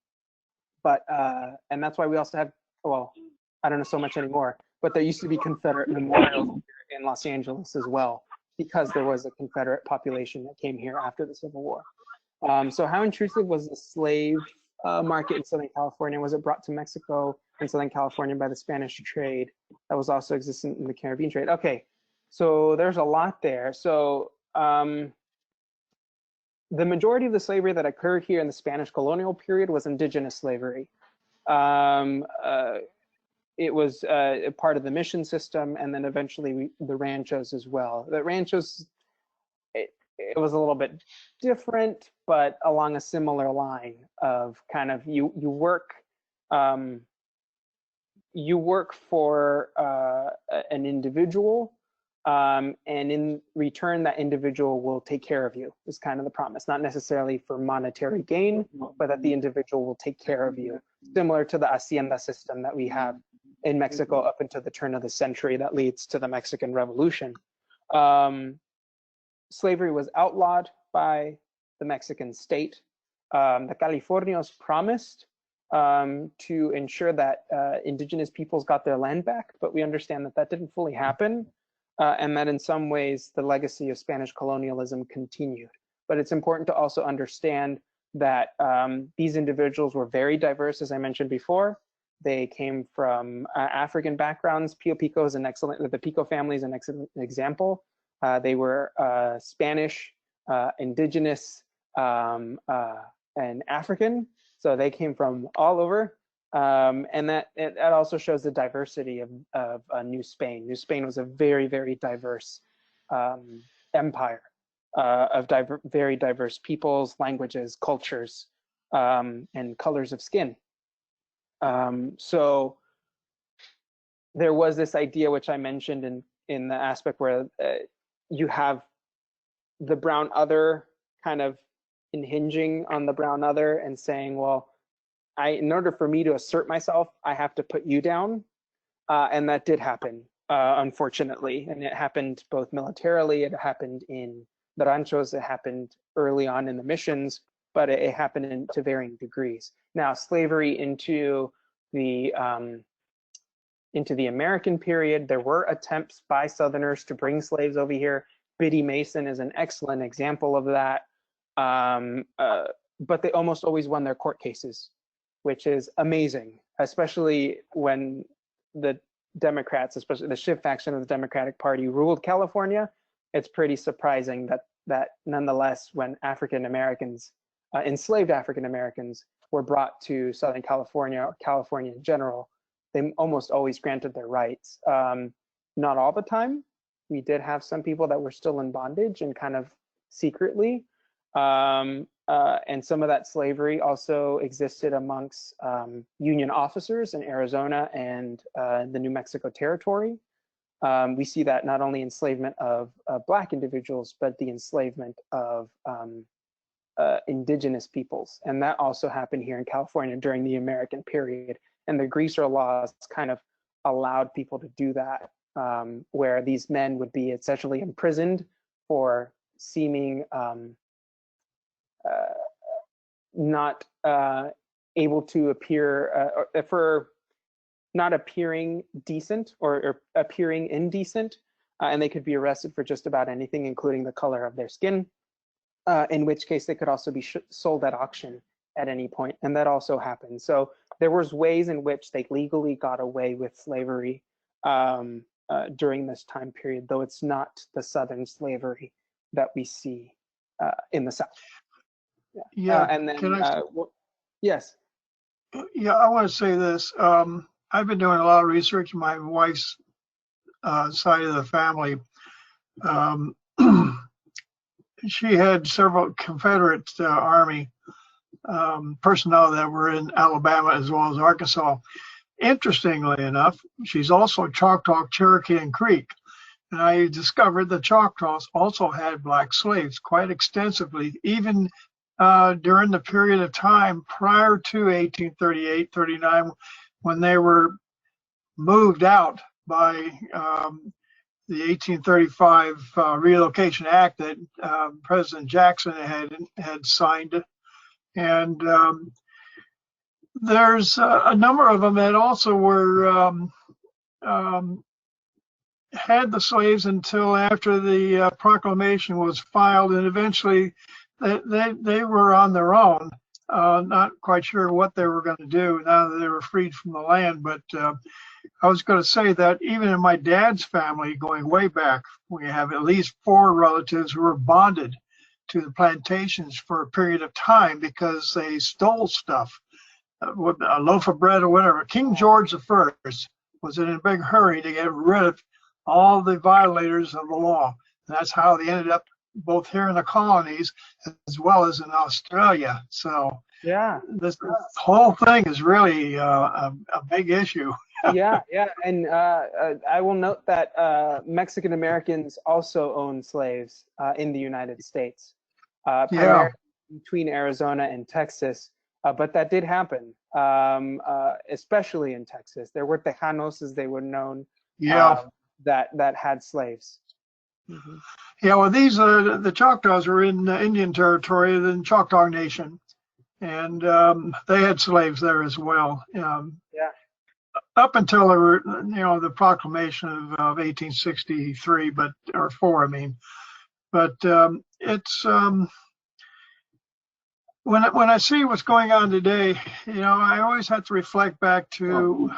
that's why we also have, well, I don't know so much anymore, but there used to be Confederate memorials in Los Angeles as well, because there was a Confederate population that came here after the Civil War. So how intrusive was the slave market in Southern California? Was it brought to Mexico and Southern California by the Spanish trade that was also existent in the Caribbean trade? Okay, so there's a lot there. So the majority of the slavery that occurred here in the Spanish colonial period was indigenous slavery. It was a part of the mission system, and then eventually the ranchos as well. The ranchos, it was a little bit different, but along a similar line of kind of you work for an individual And in return, that individual will take care of you, is kind of the promise. Not necessarily for monetary gain, but that the individual will take care of you, similar to the hacienda system that we have in Mexico up until the turn of the century that leads to the Mexican Revolution. Slavery was outlawed by the Mexican state. The Californios promised to ensure that indigenous peoples got their land back, but we understand that that didn't fully happen, and that in some ways the legacy of Spanish colonialism continued. But it's important to also understand that these individuals were very diverse, as I mentioned before. They came from African backgrounds. Picos is an excellent, the Pico family is an excellent example. They were Spanish, indigenous, and African. So they came from all over. And that also shows the diversity of New Spain. New Spain was a very, very diverse empire of very diverse peoples, languages, cultures, and colors of skin. So there was this idea, which I mentioned in the aspect where you have the brown other kind of hinging on the brown other and saying, well, in order for me to assert myself, I have to put you down. And that did happen, unfortunately. And it happened both militarily, it happened in the ranchos, it happened early on in the missions, but it happened to varying degrees. Now, slavery into the American period, there were attempts by Southerners to bring slaves over here. Biddy Mason is an excellent example of that. But they almost always won their court cases, which is amazing, especially when the Democrats, especially the Schiff faction of the Democratic Party, ruled California. It's pretty surprising that nonetheless, when African Americans, enslaved African Americans, were brought to Southern California, or California in general, they almost always granted their rights. Not all the time. We did have some people that were still in bondage and kind of secretly. And some of that slavery also existed amongst Union officers in Arizona and the New Mexico territory. We see that not only enslavement of Black individuals, but the enslavement of indigenous peoples. And that also happened here in California during the American period. And the greaser laws kind of allowed people to do that, where these men would be essentially imprisoned for seeming not able to appear, for not appearing decent or appearing indecent, and they could be arrested for just about anything, including the color of their skin, in which case they could also be sold at auction at any point, and that also happened. So there was ways in which they legally got away with slavery during this time period, though it's not the Southern slavery that we see in the South. Yeah, and then yes. Yeah, I want to say this. I've been doing a lot of research on my wife's side of the family. She had several Confederate Army personnel that were in Alabama as well as Arkansas. Interestingly enough, she's also Choctaw, Cherokee, and Creek. And I discovered the Choctaws also had Black slaves quite extensively, even during the period of time prior to 1838, 39, when they were moved out by the 1835 Relocation Act that President Jackson had signed. And there's a number of them that also were had the slaves until after the proclamation was filed, and eventually they were on their own, not quite sure what they were going to do now that they were freed from the land. But I was going to say that even in my dad's family, going way back, we have at least 4 relatives who were bonded to the plantations for a period of time because they stole stuff, a loaf of bread or whatever. King George I was in a big hurry to get rid of all the violators of the law. And that's how they ended up both here in the colonies as well as in Australia. So Yeah, this whole thing is really a big issue. Yeah, yeah, and I will note that Mexican Americans also own slaves in the United States, Yeah, primarily between Arizona and Texas. But that did happen, especially in Texas. There were Tejanos, as they were known, yeah, um, that had slaves. Mhm. yeah. Well, these the Choctaws were in Indian territory, the Choctaw Nation, and they had slaves there as well. Yeah. Up until the proclamation of 1863, or four, I mean. But it's when I see what's going on today, I always have to reflect back to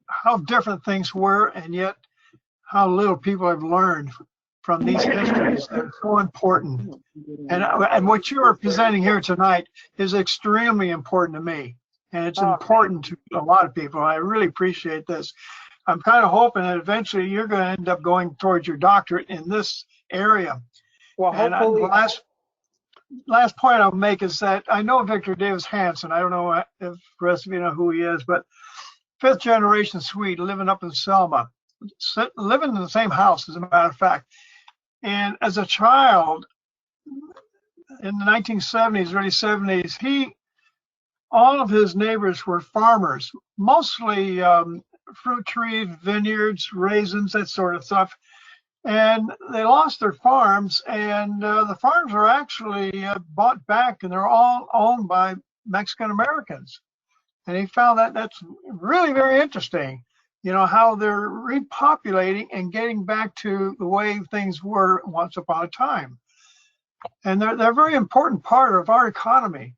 how different things were, and yet how little people have learned from these histories. They're so important. And what you are presenting here tonight is extremely important to me. And it's Oh, important to a lot of people. I really appreciate this. I'm kind of hoping that eventually you're going to end up going towards your doctorate in this area. well, And hopefully. the last point I'll make is that I know Victor Davis Hanson. I don't know if the rest of you know who he is, but fifth generation Swede living up in Selma, living in the same house, as a matter of fact. And as a child in the 1970s, early 70s, all of his neighbors were farmers, mostly fruit trees, vineyards, raisins, that sort of stuff. And they lost their farms, and the farms are actually bought back, and they're all owned by Mexican Americans. And he found that that's really very interesting, how they're repopulating and getting back to the way things were once upon a time. And they're a very important part of our economy.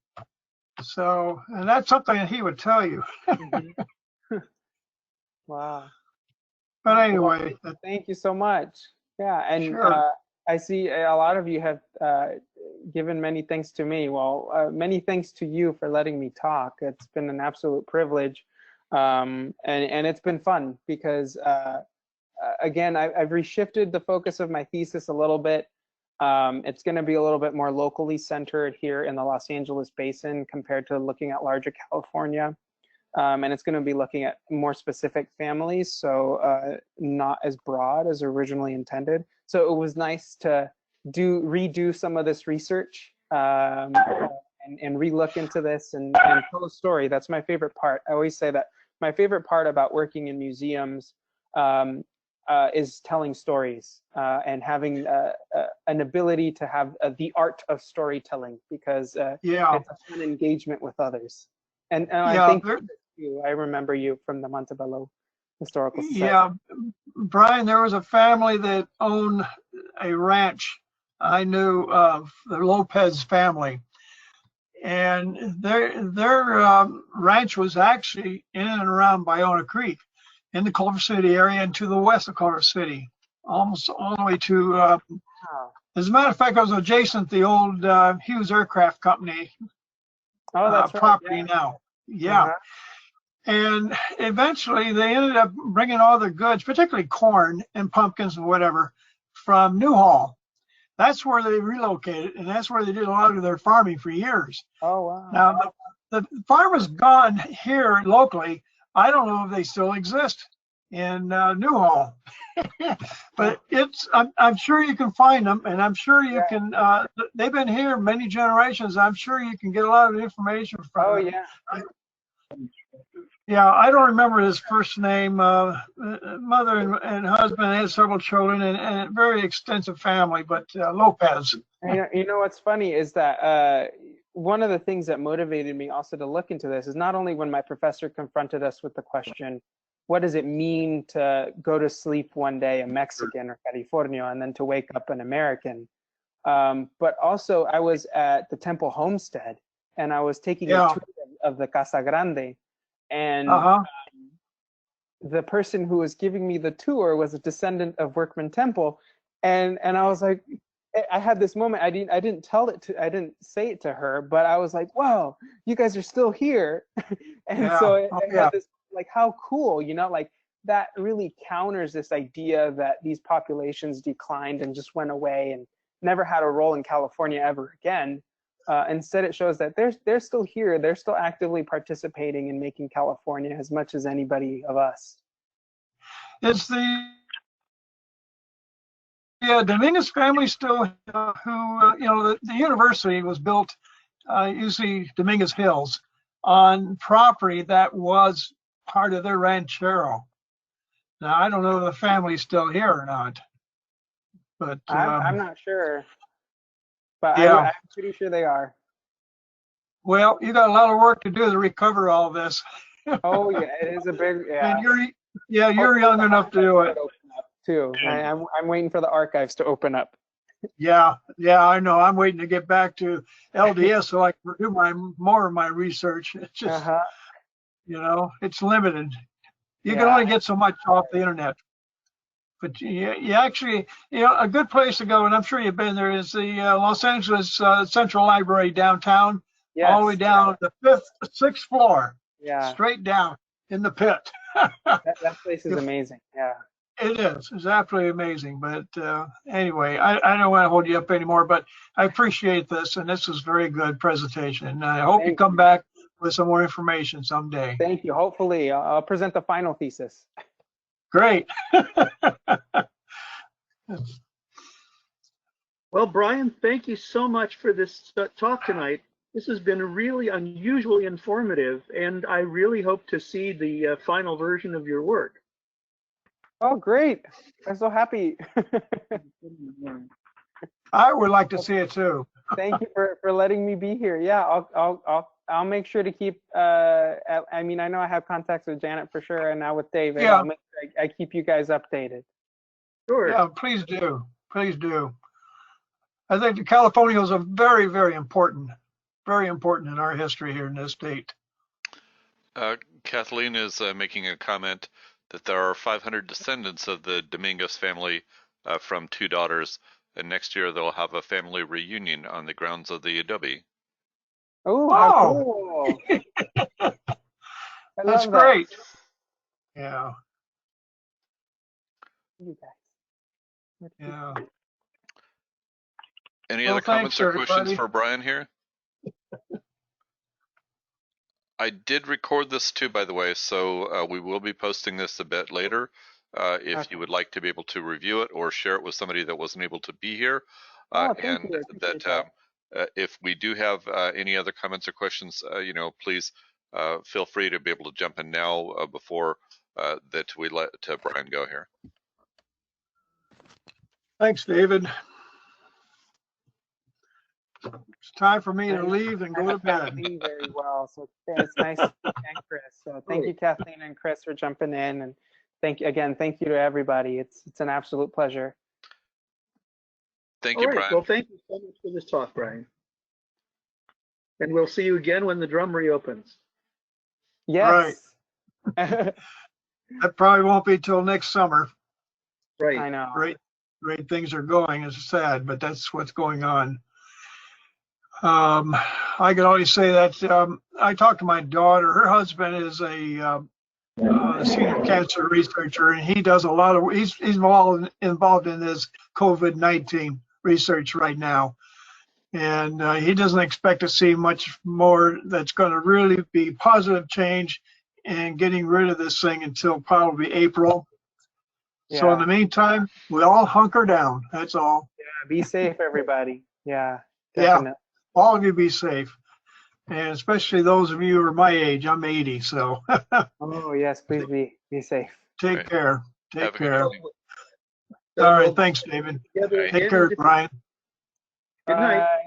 So, and that's something that he would tell you. Mhm. Wow. But Well, anyway, thank you so much. Yeah, and sure. I see a lot of you have given many thanks to me. Well, many thanks to you for letting me talk. It's been an absolute privilege, and it's been fun because again, I've reshifted the focus of my thesis a little bit. It's going to be a little bit more locally centered here in the Los Angeles basin compared to looking at larger California. And it's going to be looking at more specific families, so not as broad as originally intended. So it was nice to redo some of this research and re-look into this and tell a story. That's my favorite part. I always say that my favorite part about working in museums is telling stories and having an ability to have the art of storytelling, because Yeah. it's a fun engagement with others. And I Yeah. think I remember you from the Montebello Historical Society. Yeah. Brian, there was a family that owned a ranch. I knew of the Lopez family, and their ranch was actually in and around Bayona Creek, in the Culver City area and to the west of Culver City, almost all the way to. Wow. As a matter of fact, I was adjacent to the old Hughes Aircraft Company Oh, that's right. property Yeah. now. Yeah. Uh-huh. And eventually they ended up bringing all their goods, particularly corn and pumpkins and whatever, from Newhall. That's where they relocated, and that's where they did a lot of their farming for years. Oh, wow. Now, the farm is gone here locally. I don't know if they still exist in Newhall, but I'm sure you can find them, and I'm sure you can. They've been here many generations. I'm sure you can get a lot of information from them. Yeah. Yeah, I don't remember his first name. Mother and husband had several children and a very extensive family, but Lopez. You know what's funny is that one of the things that motivated me also to look into this is not only when my professor confronted us with the question, what does it mean to go to sleep one day a Mexican or Californio and then to wake up an American? But also I was at the Temple Homestead and I was taking a tour of the Casa Grande. And the person who was giving me the tour was a descendant of Workman Temple, and I was like, I had this moment. I didn't say it to her, but I was like, wow, you guys are still here. And so it had this, like, how cool, like that really counters this idea that these populations declined and just went away and never had a role in California ever again. Instead, it shows that they're still here. They're still actively participating in making California as much as anybody of us. Is the Dominguez family still who, the university was built, usually Dominguez Hills, on property that was part of their ranchero. Now, I don't know if the family's still here or not, but I'm not sure, but yeah. I'm pretty sure they are. Well, you got a lot of work to do to recover all this. Oh yeah, it is a big, yeah. And you're young enough to do it. Too. I'm waiting for the archives to open up. Yeah, I know. I'm waiting to get back to LDS so I can do more of my research. It's just, it's limited. You can only get so much off the internet. But you actually, a good place to go, and I'm sure you've been there, is the Los Angeles Central Library downtown, all the way down the 6th floor, straight down in the pit. that place is amazing. Yeah. It is. It's absolutely amazing. But anyway, I don't want to hold you up anymore, but I appreciate this, and this was a very good presentation. And I hope you come back with some more information someday. Thank you. Hopefully, I'll present the final thesis. Great. Well, Brian, thank you so much for this talk tonight. This has been really unusually informative, and I really hope to see the final version of your work. Oh, great. I'm so happy. I would like to see it too. Thank you for letting me be here. Yeah, I'll make sure to keep, I mean, I know I have contacts with Janet for sure, and now with David. Yeah. I'll make sure I keep you guys updated. Sure. Yeah, please do. Please do. I think the Californians are very, very important in our history here in this state. Kathleen is making a comment that there are 500 descendants of the Dominguez family from 2 daughters, and next year they'll have a family reunion on the grounds of the adobe. Oh, how cool. That's great. Yeah. You guys. Yeah. Any other comments or questions for Brian here? I did record this too, by the way, so we will be posting this a bit later. If you would like to be able to review it or share it with somebody that wasn't able to be here. And that if we do have any other comments or questions, please feel free to be able to jump in now before that we let Brian go here. Thanks, David. It's time for me to leave and go to bed. Very well. So it's nice to thank Chris. So thank you, Kathleen and Chris, for jumping in, and thank you to everybody. It's an absolute pleasure. Thank you, Brian. Well, thank you so much for this talk, Brian. And we'll see you again when the drum reopens. Yes. Right. That probably won't be till next summer. Right. I know. Great things are going. It's sad, but that's what's going on. I can only say that I talked to my daughter. Her husband is a senior cancer researcher, and he does a lot of. He's involved in this COVID-19 research right now, and he doesn't expect to see much more that's going to really be positive change and getting rid of this thing until probably April. Yeah. So in the meantime, we all hunker down. That's all. Yeah, be safe, everybody. Yeah, definitely. Yeah, all of you be safe. And especially those of you who are my age. I'm 80, so. Oh, yes, please be safe. Take care. Take care. All right, thanks, David. Take care, Brian. Good night. Bye.